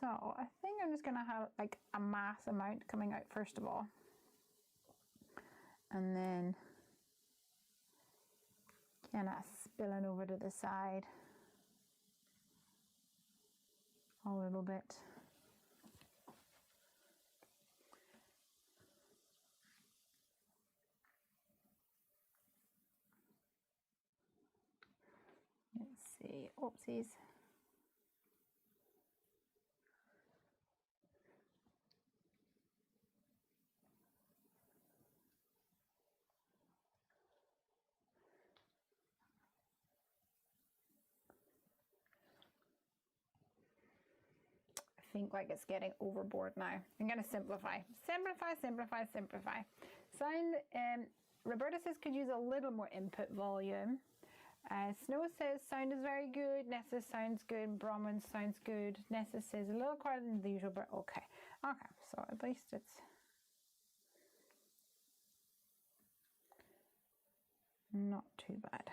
So I think I'm just gonna have like a mass amount coming out first of all, and then kind of spilling over to the side a little bit. Let's see, oopsies. Think like it's getting overboard now. I'm going to simplify. Simplify, simplify, simplify. Sound, Roberta says could use a little more input volume. Snow says sound is very good. Nessa sounds good. Bronwyn sounds good. Nessa says a little quieter than the usual, but okay. Okay, so at least it's not too bad.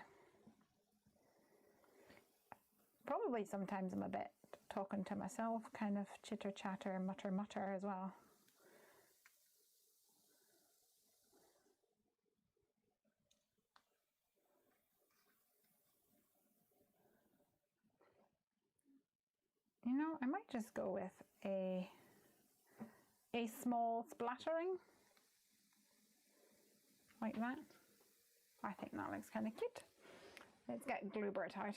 Probably sometimes I'm a bit talking to myself, kind of chitter chatter, mutter mutter as well. You know, I might just go with a small splattering like that. I think that looks kind of cute. Let's get Bluebird out.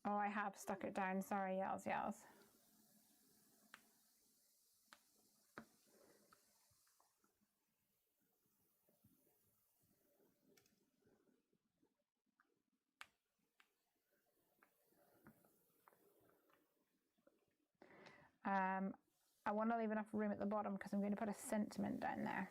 Oh, I have stuck it down. Sorry, yells. I want to leave enough room at the bottom because I'm going to put a sentiment down there.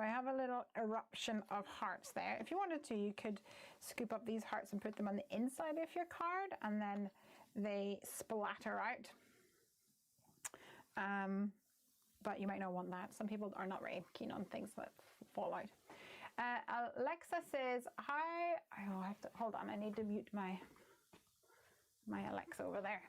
I have a little eruption of hearts there. If you wanted to, you could scoop up these hearts and put them on the inside of your card, and then they splatter out. But you might not want that. Some people are not very keen on things that fall out. Alexa says, hi. Oh, I have to, hold on, I need to mute my Alexa over there.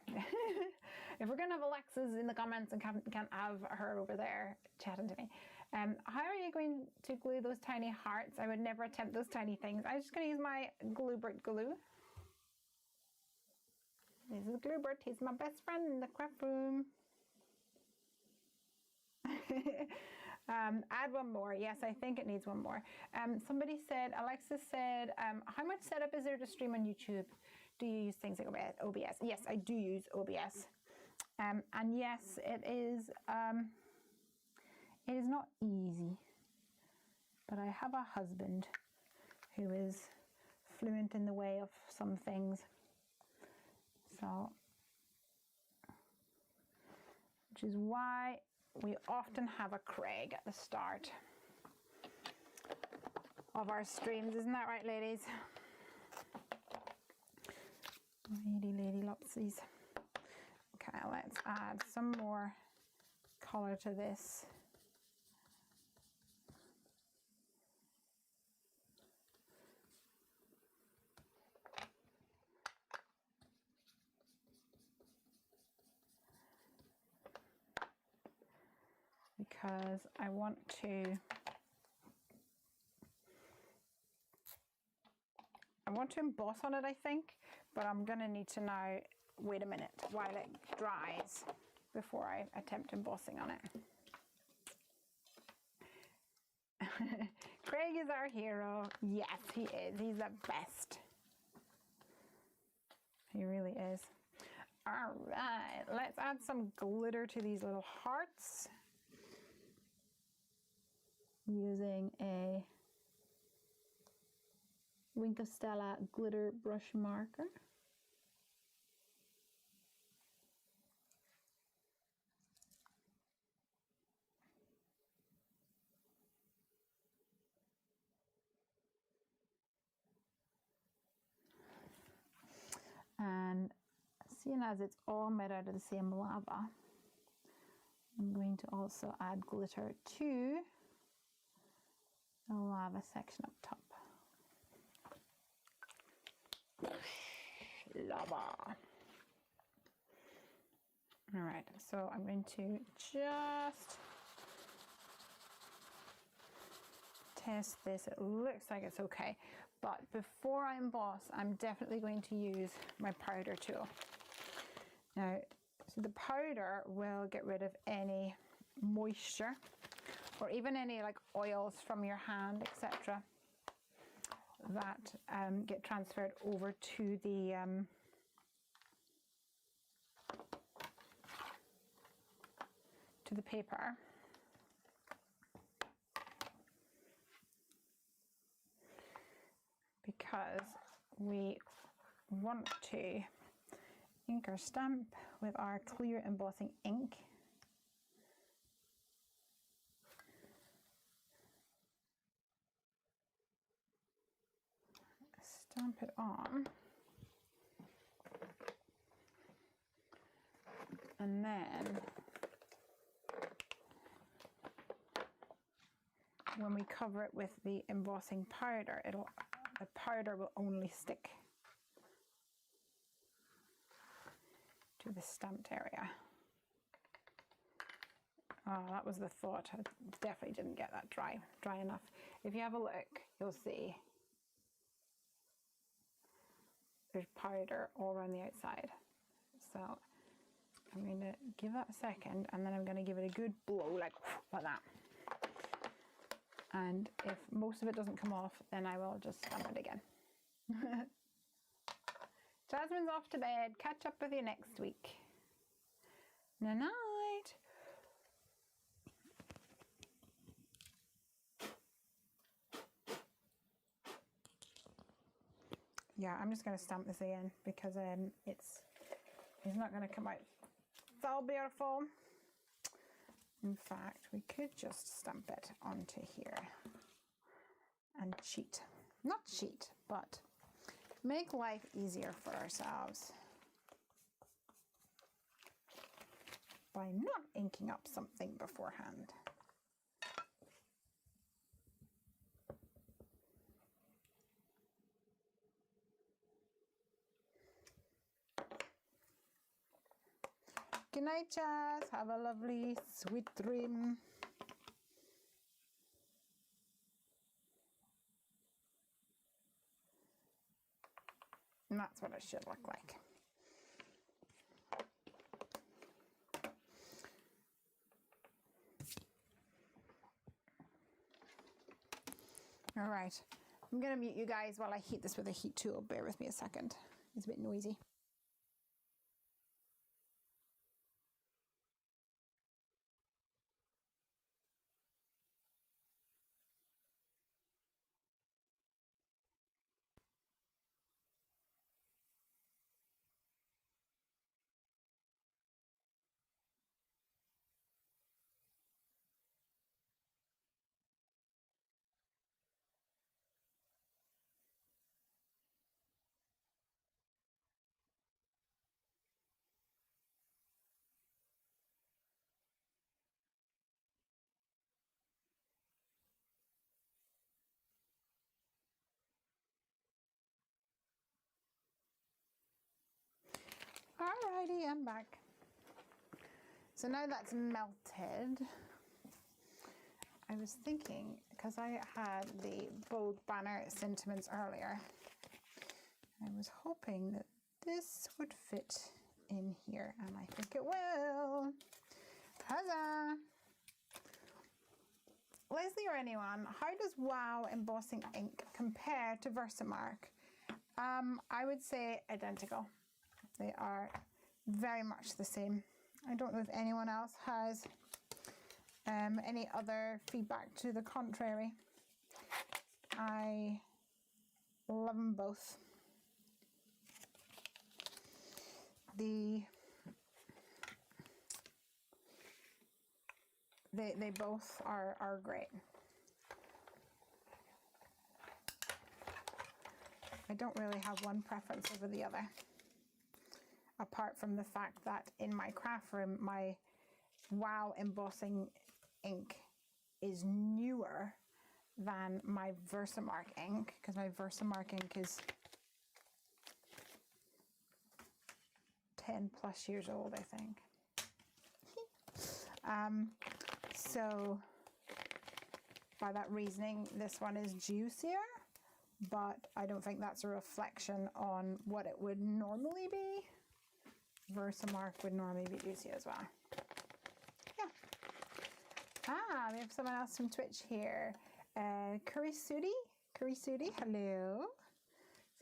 If we're gonna have Alexas in the comments and can't have her over there chatting to me. How are you going to glue those tiny hearts? I would never attempt those tiny things. I'm just gonna use my Gluebert glue. This is Gluebert, he's my best friend in the craft room. Add one more. Yes, I think it needs one more. Somebody said, Alexa said, how much setup is there to stream on YouTube? Do you use things like OBS? Yes, I do use OBS. And yes, it is not easy, but I have a husband who is fluent in the way of some things. So, which is why we often have a Craig at the start of our streams. Isn't that right, ladies? Lady lopsies. Okay, let's add some more color to this. Because I want to emboss on it, I think, but I'm going to need to now wait a minute while it dries before I attempt embossing on it. Craig is our hero. Yes, he is. He's the best. He really is. All right, let's add some glitter to these little hearts using a Wink of Stella glitter brush marker. And seeing as it's all made out of the same lava, I'm going to also add glitter to the lava section up top. Lava. All right, so I'm going to just test this. It looks like it's okay, but before I emboss, I'm definitely going to use my powder tool. Now, so the powder will get rid of any moisture or even any like oils from your hand, etc., that get transferred over to the paper. Because we want to ink our stamp with our clear embossing ink. Stamp it on, and then when we cover it with the embossing powder, the powder will only stick to the stamped area. Oh, that was the thought. I definitely didn't get that dry enough. If you have a look, you'll see there's powder all around the outside. So I'm going to give that a second, and then I'm going to give it a good blow like that. And if most of it doesn't come off, then I will just stamp it again. Jasmine's off to bed. Catch up with you next week. Night night. Yeah, I'm just going to stamp this again because it's not going to come out so beautiful. In fact, we could just stamp it onto here and cheat. Not cheat, but make life easier for ourselves by not inking up something beforehand. Good night, Jazz. Have a lovely, sweet dream. And that's what it should look like. All right, I'm gonna mute you guys while I heat this with a heat tool. Bear with me a second. It's a bit noisy. Alrighty, I'm back. So now that's melted, I was thinking, because I had the bold banner sentiments earlier, I was hoping that this would fit in here, and I think it will. Huzzah! Lesley or anyone, how does WOW embossing ink compare to Versamark? I would say identical. They are very much the same. I don't know if anyone else has any other feedback to the contrary. I love them both. They both are great. I don't really have one preference over the other, apart from the fact that in my craft room, my WOW embossing ink is newer than my Versamark ink, because my Versamark ink is 10 plus years old, I think. So by that reasoning, this one is juicier, but I don't think that's a reflection on what it would normally be. Versamark would normally be juicy as well. Yeah. We have someone else from Twitch here. Kurisudi, hello.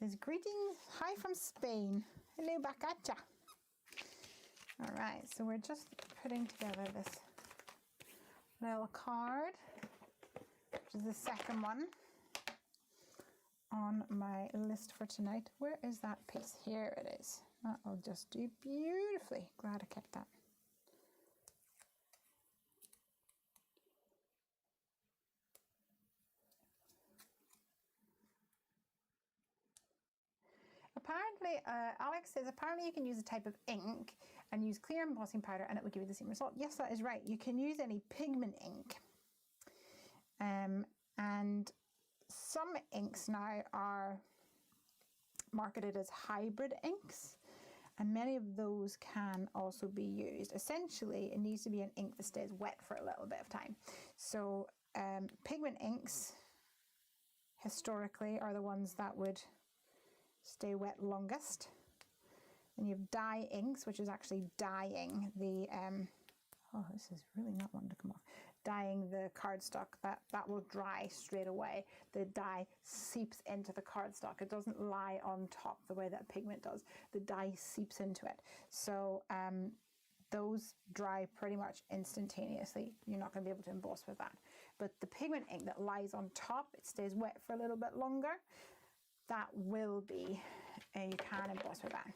Says greetings, hi from Spain. Hello back at ya. All right, so we're just putting together this little card, which is the second one on my list for tonight. Where is that piece? Here it is. That will just do beautifully. Glad I kept that. Apparently, Alex says, apparently you can use a type of ink and use clear embossing powder and it will give you the same result. Yes, that is right. You can use any pigment ink. And some inks now are marketed as hybrid inks, and many of those can also be used. Essentially, it needs to be an ink that stays wet for a little bit of time. So pigment inks historically are the ones that would stay wet longest. And you have dye inks, which is actually dyeing the oh, this is really not wanting to come off. Dyeing the cardstock, that will dry straight away. The dye seeps into the cardstock. It doesn't lie on top the way that pigment does. The dye seeps into it. So those dry pretty much instantaneously. You're not going to be able to emboss with that. But the pigment ink that lies on top, it stays wet for a little bit longer. That will be, you can emboss with that.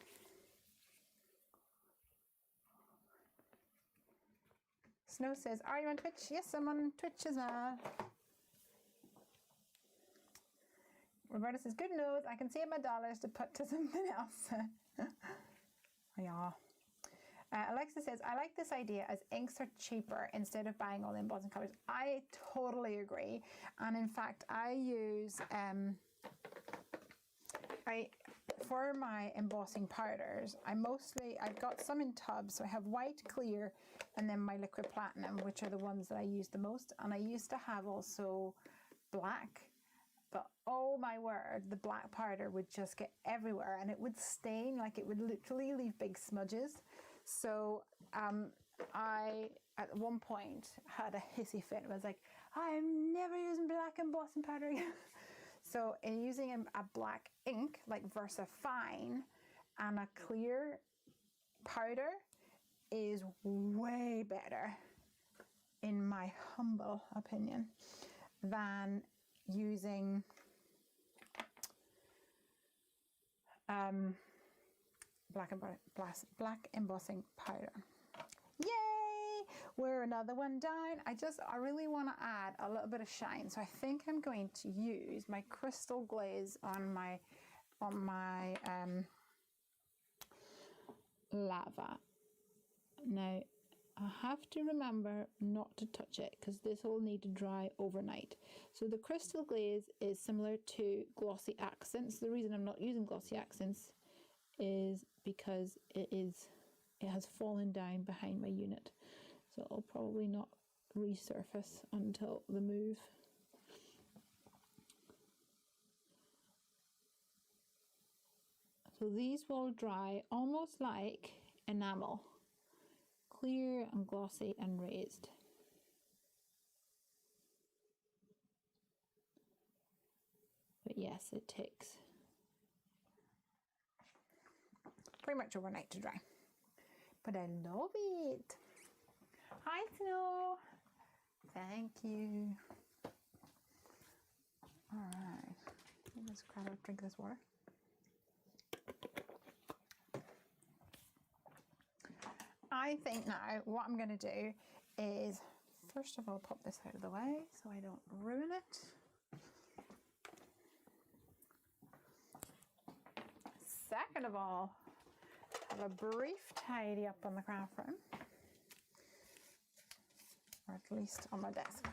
Snow says, are you on Twitch? Yes, I'm on Twitch as well. Roberta says, good news. I can save my dollars to put to something else. Yeah. Alexa says, I like this idea as inks are cheaper instead of buying all the embossing colors. I totally agree. And in fact, I use, for my embossing powders, I've got some in tubs. So I have white, clear, and then my liquid platinum, which are the ones that I use the most. And I used to have also black, but oh my word, the black powder would just get everywhere and it would stain, like it would literally leave big smudges. So I, at one point, had a hissy fit. I was like, I'm never using black embossing powder again. So in using a black ink, like Versa Fine, and a clear powder is way better, in my humble opinion, than using black embossing powder. Yay! We're another one down. I really want to add a little bit of shine, so I think I'm going to use my crystal glaze on my lava. Now I have to remember not to touch it because this will need to dry overnight. So the crystal glaze is similar to glossy accents. The reason I'm not using glossy accents is because it has fallen down behind my unit, so it'll probably not resurface until the move. So these will dry almost like enamel, clear and glossy and raised. But yes, it takes pretty much overnight to dry. But I love it. Hi, Snow. Thank you. All right. Let's grab a drink of this water. I think now what I'm going to do is, first of all, pop this out of the way so I don't ruin it. Second of all, have a brief tidy up on the craft room, or at least on my desk.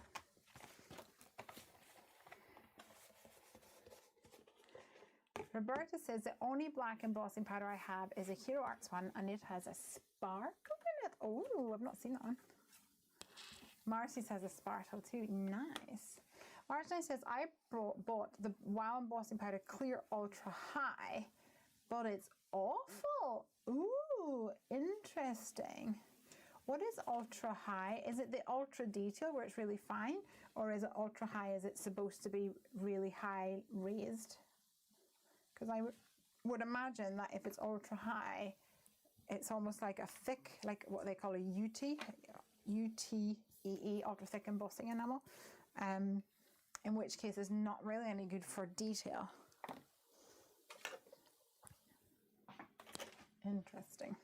Roberta says the only black embossing powder I have is a Hero Arts one, and it has a sparkle in it. Oh, I've not seen that one. Marcy says a sparkle too. Nice. Marcy says I bought the WOW embossing powder Clear Ultra High, but it's awful. Ooh, interesting. What is ultra high? Is it the ultra detail where it's really fine, or is it ultra high? Is it supposed to be really high raised? Because I would imagine that if it's ultra high, it's almost like a thick, like what they call a UTEE, ultra thick embossing enamel, in which case it's not really any good for detail. Interesting.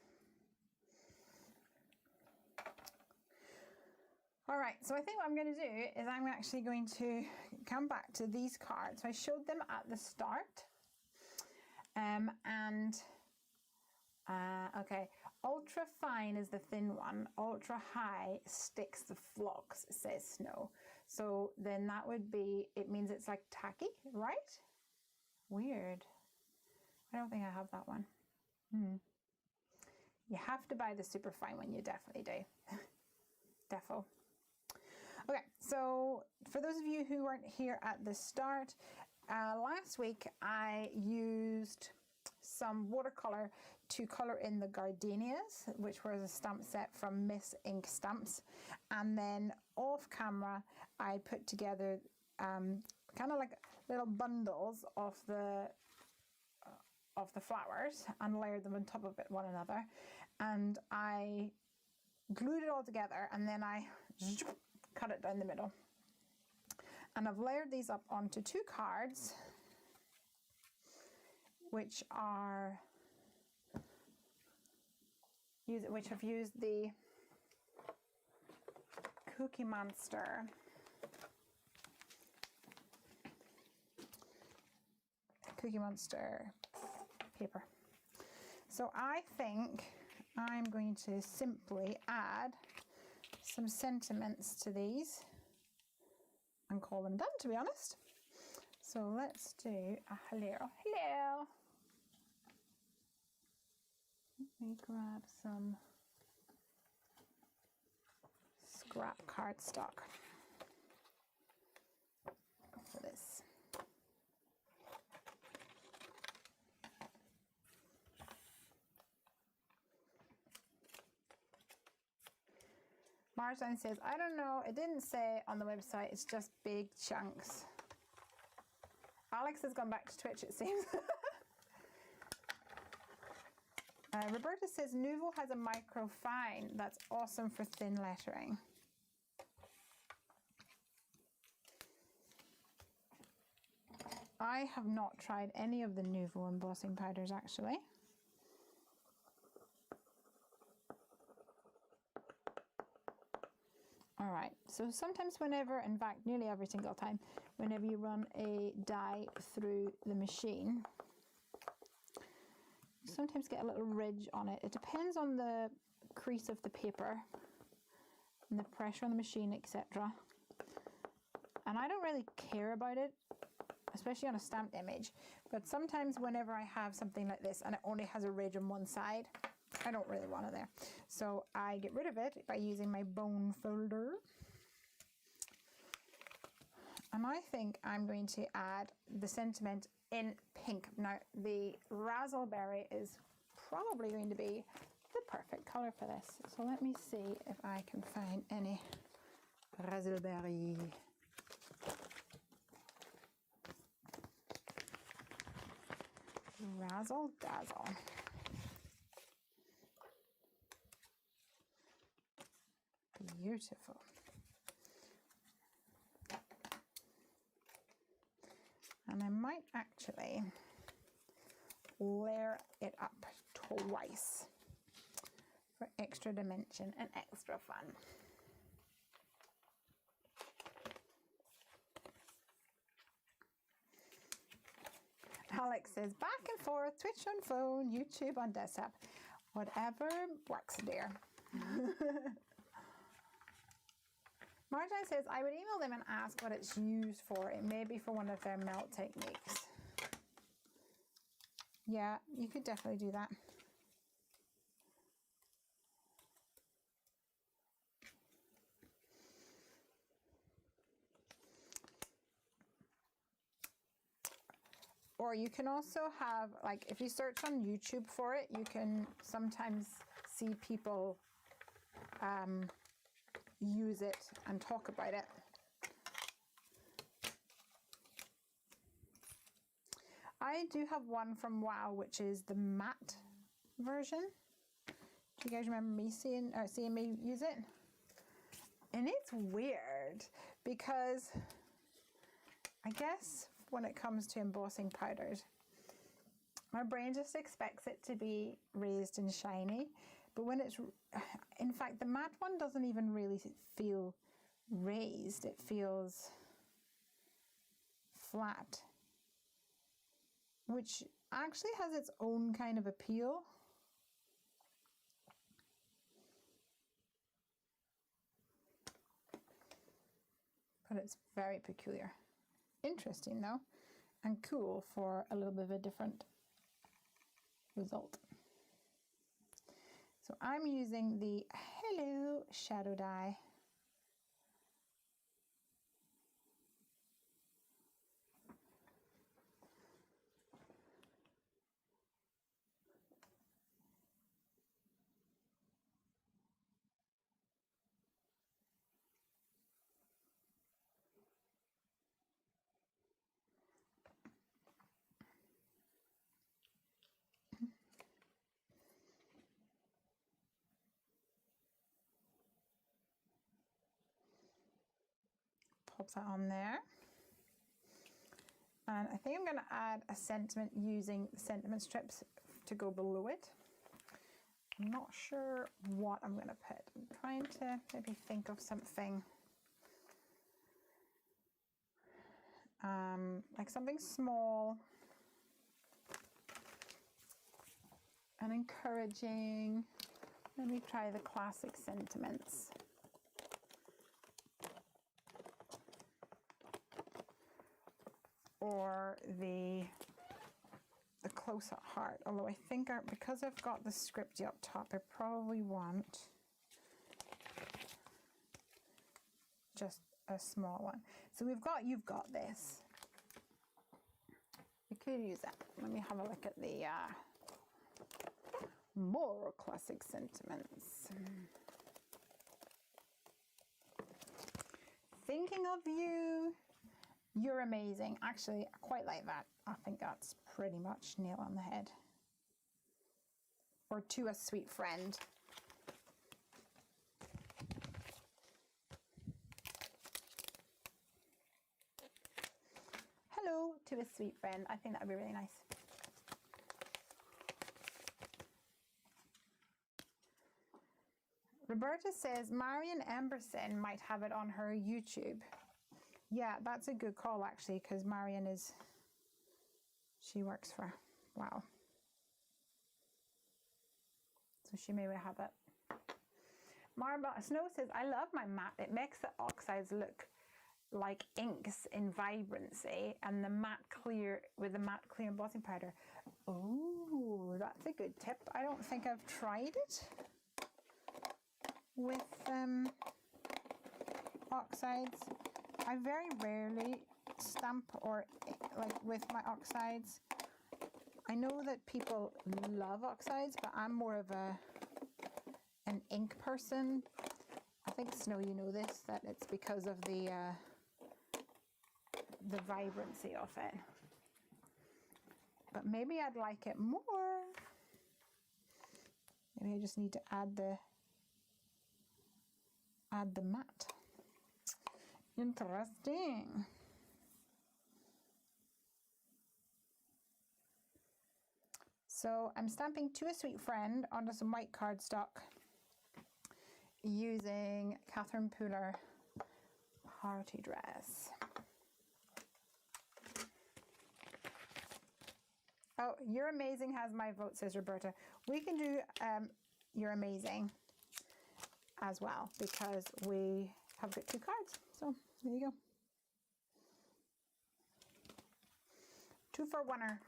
All right, so I think what I'm going to do is I'm actually going to come back to these cards. So I showed them at the start. Okay, ultra fine is the thin one. Ultra high sticks the flocks, says Snow. So then that would be, it means it's like tacky, right? Weird. I don't think I have that one. You have to buy the super fine one, you definitely do. Defo. Okay, so for those of you who weren't here at the start, last week I used some watercolor to color in the gardenias, which was a stamp set from Miss Ink Stamps, and then off camera I put together kind of like little bundles of the flowers and layered them on top of one another, and I glued it all together, and then I cut it down the middle. And I've layered these up onto two cards, which have used the Cookie Monster paper. So I think I'm going to simply add some sentiments to these and call them done, to be honest. So let's do a hello. Let me grab some scrap cardstock for this. Marjane says, I don't know, it didn't say on the website, it's just big chunks. Alex has gone back to Twitch, it seems. Roberta says, Nuvo has a microfine. That's awesome for thin lettering. I have not tried any of the Nuvo embossing powders, actually. All right, so sometimes whenever, in fact, nearly every single time, whenever you run a die through the machine, you sometimes get a little ridge on it. It depends on the crease of the paper and the pressure on the machine, etc. And I don't really care about it, especially on a stamped image, but sometimes whenever I have something like this and it only has a ridge on one side, I don't really want it there. So I get rid of it by using my bone folder. And I think I'm going to add the sentiment in pink. Now, the raspberry is probably going to be the perfect color for this. So let me see if I can find any raspberry. Razzle dazzle. Beautiful. And I might actually layer it up twice for extra dimension and extra fun. Alex says, back and forth, Twitch on phone, YouTube on desktop. Whatever works, dear. Marjane says, I would email them and ask what it's used for. It may be for one of their melt techniques. Yeah, you could definitely do that. Or you can also have, like, if you search on YouTube for it, you can sometimes see people use it and talk about it. I do have one from WoW, which is the matte version. Do you guys remember me seeing me use it? And it's weird because I guess when it comes to embossing powders, my brain just expects it to be raised and shiny. But when it's, in fact, the matte one doesn't even really feel raised. It feels flat, which actually has its own kind of appeal. But it's very peculiar. Interesting though, and cool for a little bit of a different result. So I'm using the Hello Shadow Die. Pop that on there. And I think I'm going to add a sentiment using the sentiment strips to go below it. I'm not sure what I'm going to put. I'm trying to maybe think of something like something small and encouraging. Let me try the classic sentiments. Or the close at heart, although I think because I've got the scripty up top, I probably want just a small one. So you've got this. We could use that. Let me have a look at the more classic sentiments. Thinking of you, you're amazing. Actually, I quite like that. I think that's pretty much nail on the head. Or to a sweet friend. Hello to a sweet friend. I think that would be really nice. Roberta says Marion Emberson might have it on her YouTube. Yeah, that's a good call actually, because Marion she works for, wow. So she may have it. Marble Snow says, I love my matte. It makes the oxides look like inks in vibrancy, and the matte clear with the matte clear embossing powder. Oh, that's a good tip. I don't think I've tried it with oxides. I very rarely stamp or like with my oxides. I know that people love oxides, but I'm more of an ink person. I think Snow, you know this, that it's because of the vibrancy of it. But maybe I'd like it more. Maybe I just need to add the matte. Interesting. So I'm stamping To a Sweet Friend onto some white cardstock using Catherine Pooler Party Dress. Oh, You're Amazing has my vote, says Roberta. We can do You're Amazing as well, because we have got 2 cards. So there you go. 2 for winner.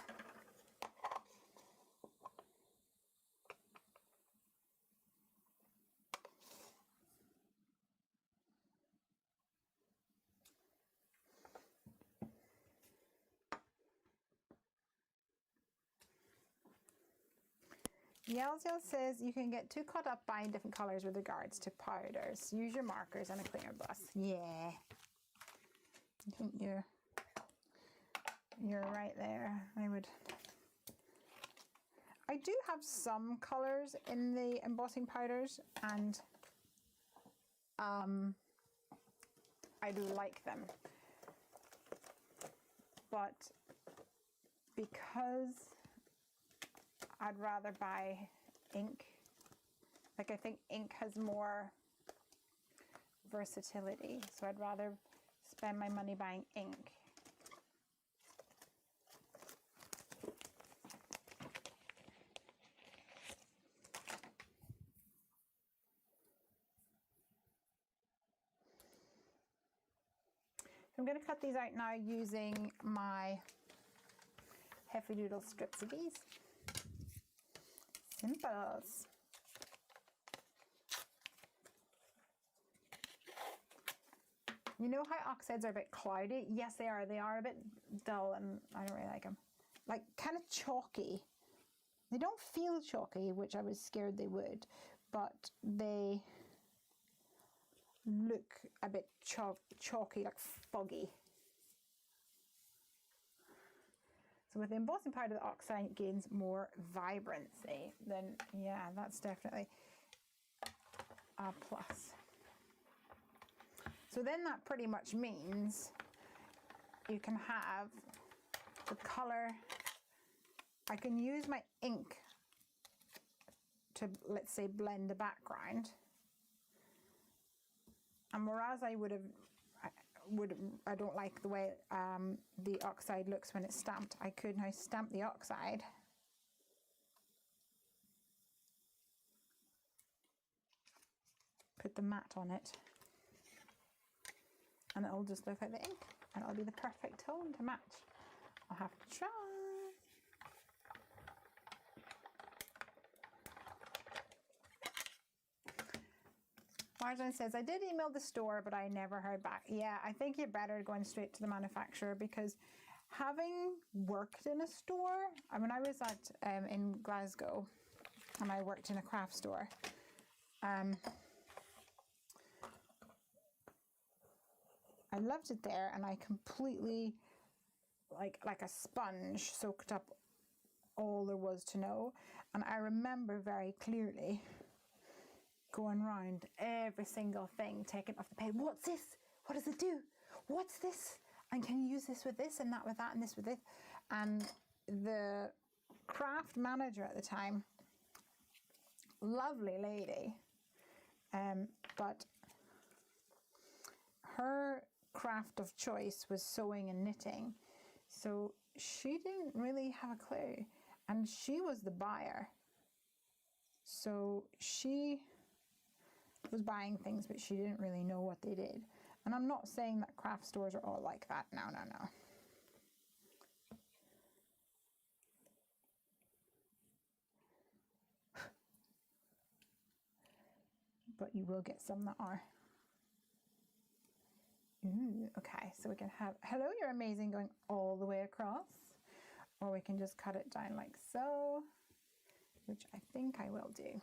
Yelzel says you can get too caught up buying different colors with regards to powders. Use your markers and a cleaner bus. Yeah, I think you're right there. I do have some colors in the embossing powders, and I do like them, but because I'd rather buy ink. Like, I think ink has more versatility, so I'd rather spend my money buying ink. So I'm going to cut these out now using my Heavy Doodle strips of these. Simples. You know how oxides are a bit cloudy? Yes, they are. They are a bit dull, and I don't really like them. Like, kind of chalky. They don't feel chalky, which I was scared they would, but they look a bit chalky, like foggy. So with the embossing powder, the oxide gains more vibrancy. Then, yeah, that's definitely a plus. So then that pretty much means you can have the color. I can use my ink to, let's say, blend a background. And whereas I don't like the way the oxide looks when it's stamped, I could now stamp the oxide. Put the matte on it. And it'll just look like the ink. And it'll be the perfect tone to match. I'll have to try. Marjan says, I did email the store, but I never heard back. Yeah, I think you're better going straight to the manufacturer, because having worked in a store, when I was in Glasgow and I worked in a craft store, I loved it there, and I completely, like a sponge, soaked up all there was to know. And I remember very clearly going around every single thing, taking off the page. What's this? What does it do? What's this? And can you use this with this, and that with that, and this with this? And the craft manager at the time, lovely lady, but her craft of choice was sewing and knitting, so she didn't really have a clue, and she was the buyer, so she was buying things, but she didn't really know what they did. And I'm not saying that craft stores are all like that. No. But you will get some that are. Ooh, okay, so we can have hello, you're amazing going all the way across, or we can just cut it down like so, which I think I will do.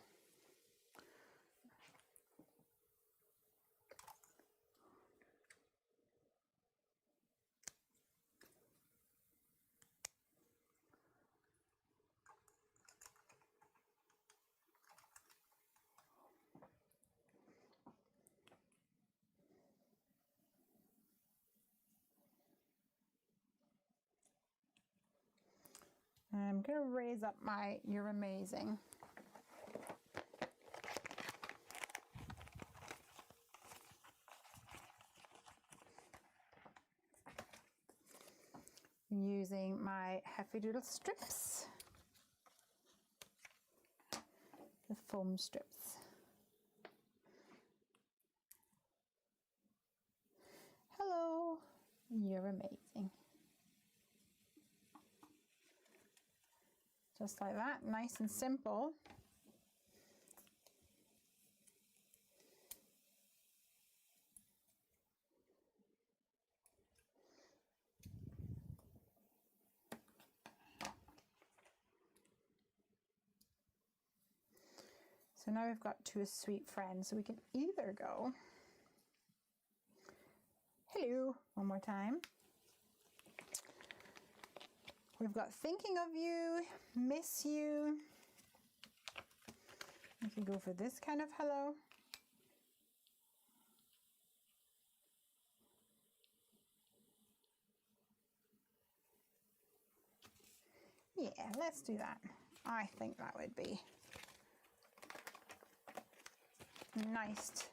I'm going to raise up my You're Amazing. Using my Heavy Doodle strips, the foam strips. Hello, you're amazing. Just like that, nice and simple. So now we've got To a Sweet Friend, so we can either go hello one more time. We've got Thinking of You, Miss You. We can go for this kind of hello. Yeah, let's do that. I think that would be nice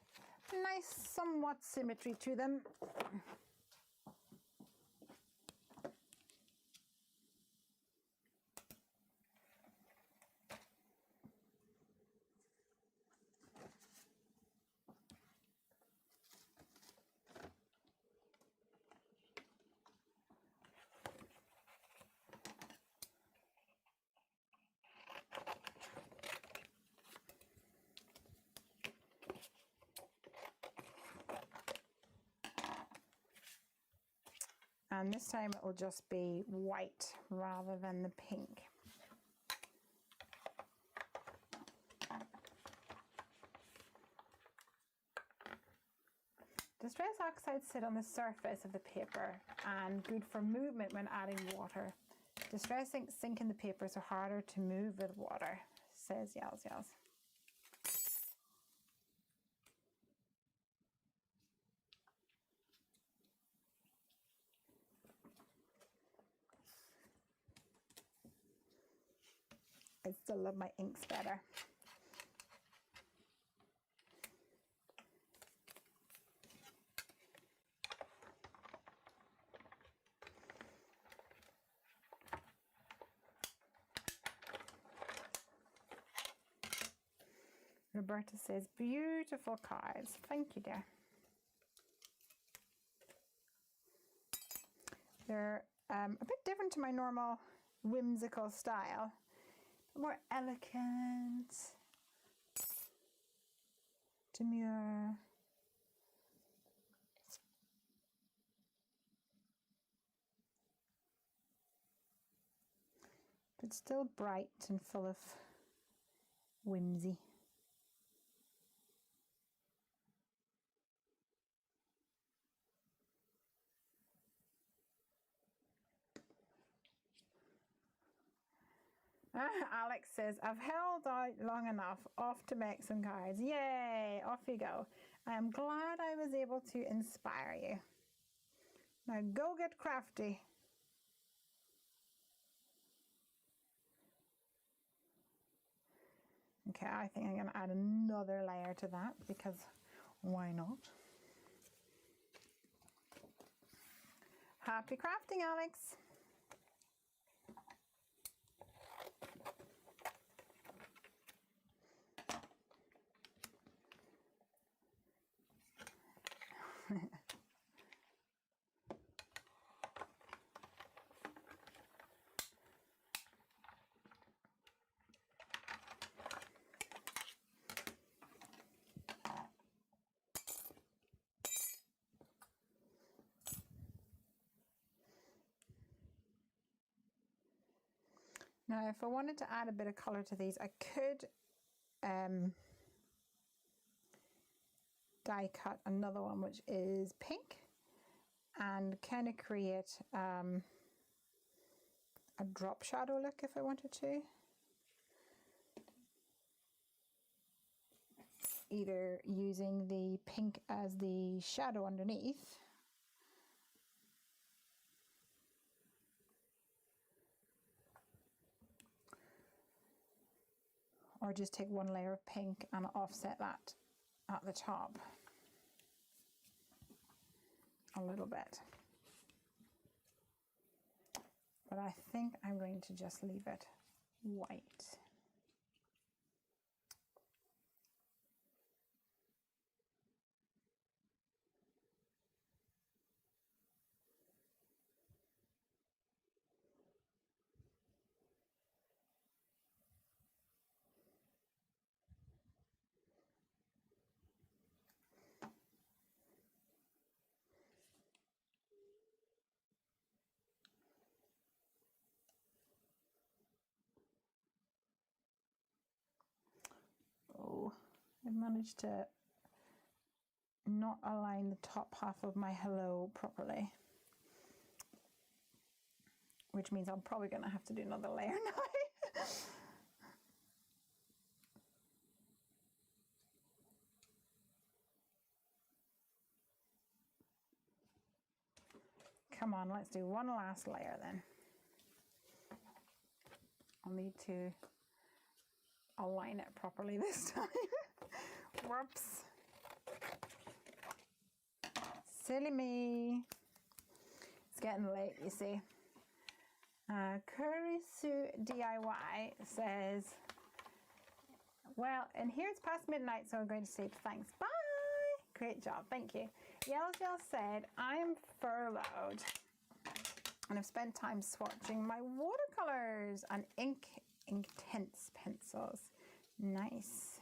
somewhat symmetry to them. And this time it will just be white rather than the pink. Distress oxides sit on the surface of the paper and good for movement when adding water. Distress inks sink in the paper, so harder to move with water, says Yels. I still love my inks better. Roberta says, beautiful cards. Thank you, dear. They're a bit different to my normal whimsical style. More elegant, demure. But still bright and full of whimsy. Alex says, I've held out long enough, off to make some cards. Yay, off you go. I am glad I was able to inspire you. Now go get crafty. Okay, I think I'm going to add another layer to that because why not? Happy crafting, Alex. Now, if I wanted to add a bit of colour to these, I could die cut another one, which is pink, and kind of create a drop shadow look if I wanted to. Either using the pink as the shadow underneath, or just take one layer of pink and offset that at the top a little bit. But I think I'm going to just leave it white. Oh, I've managed to not align the top half of my hello properly, which means I'm probably going to have to do another layer now. Come on, let's do one last layer then. I'll need to align it properly this time. Whoops. Silly me. It's getting late, you see. Curry Sue DIY says, well, and here it's past midnight, so I'm going to sleep. Thanks. Bye. Great job. Thank you. Yell said, I'm furloughed and I've spent time swatching my watercolors and Inktense pencils. Nice.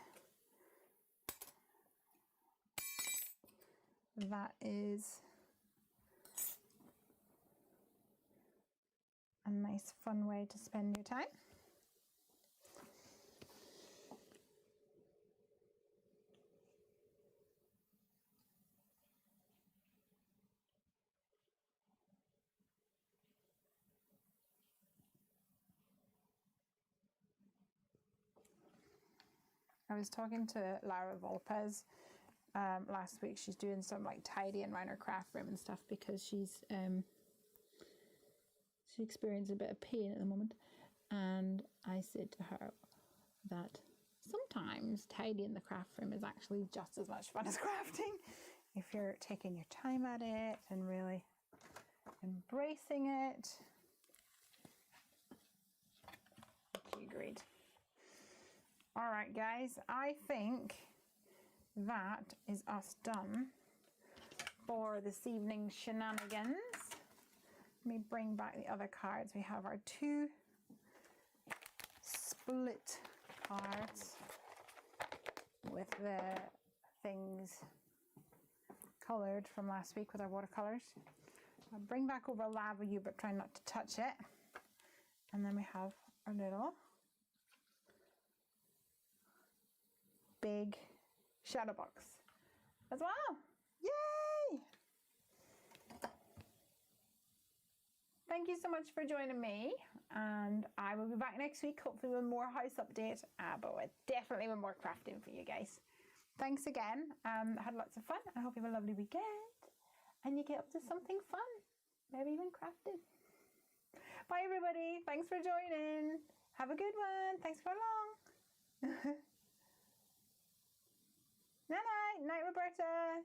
That is a nice fun way to spend your time. I was talking to Lara Volpez last week. She's doing some like tidying around her craft room and stuff because she experienced a bit of pain at the moment, and I said to her that sometimes tidying the craft room is actually just as much fun as crafting if you're taking your time at it and really embracing it. She agreed. All right, guys, I think that is us done for this evening's shenanigans. Let me bring back the other cards. We have our 2 split cards with the things coloured from last week with our watercolours. I'll bring back over Lava You, but try not to touch it. And then we have our little big shadow box as well. Yay! Thank you so much for joining me, and I will be back next week, hopefully with more house update, but definitely with more crafting for you guys. Thanks again. I had lots of fun. I hope you have a lovely weekend and you get up to something fun, maybe even crafting. Bye everybody. Thanks for joining. Have a good one. Thanks for along. Night night. Night, Roberta.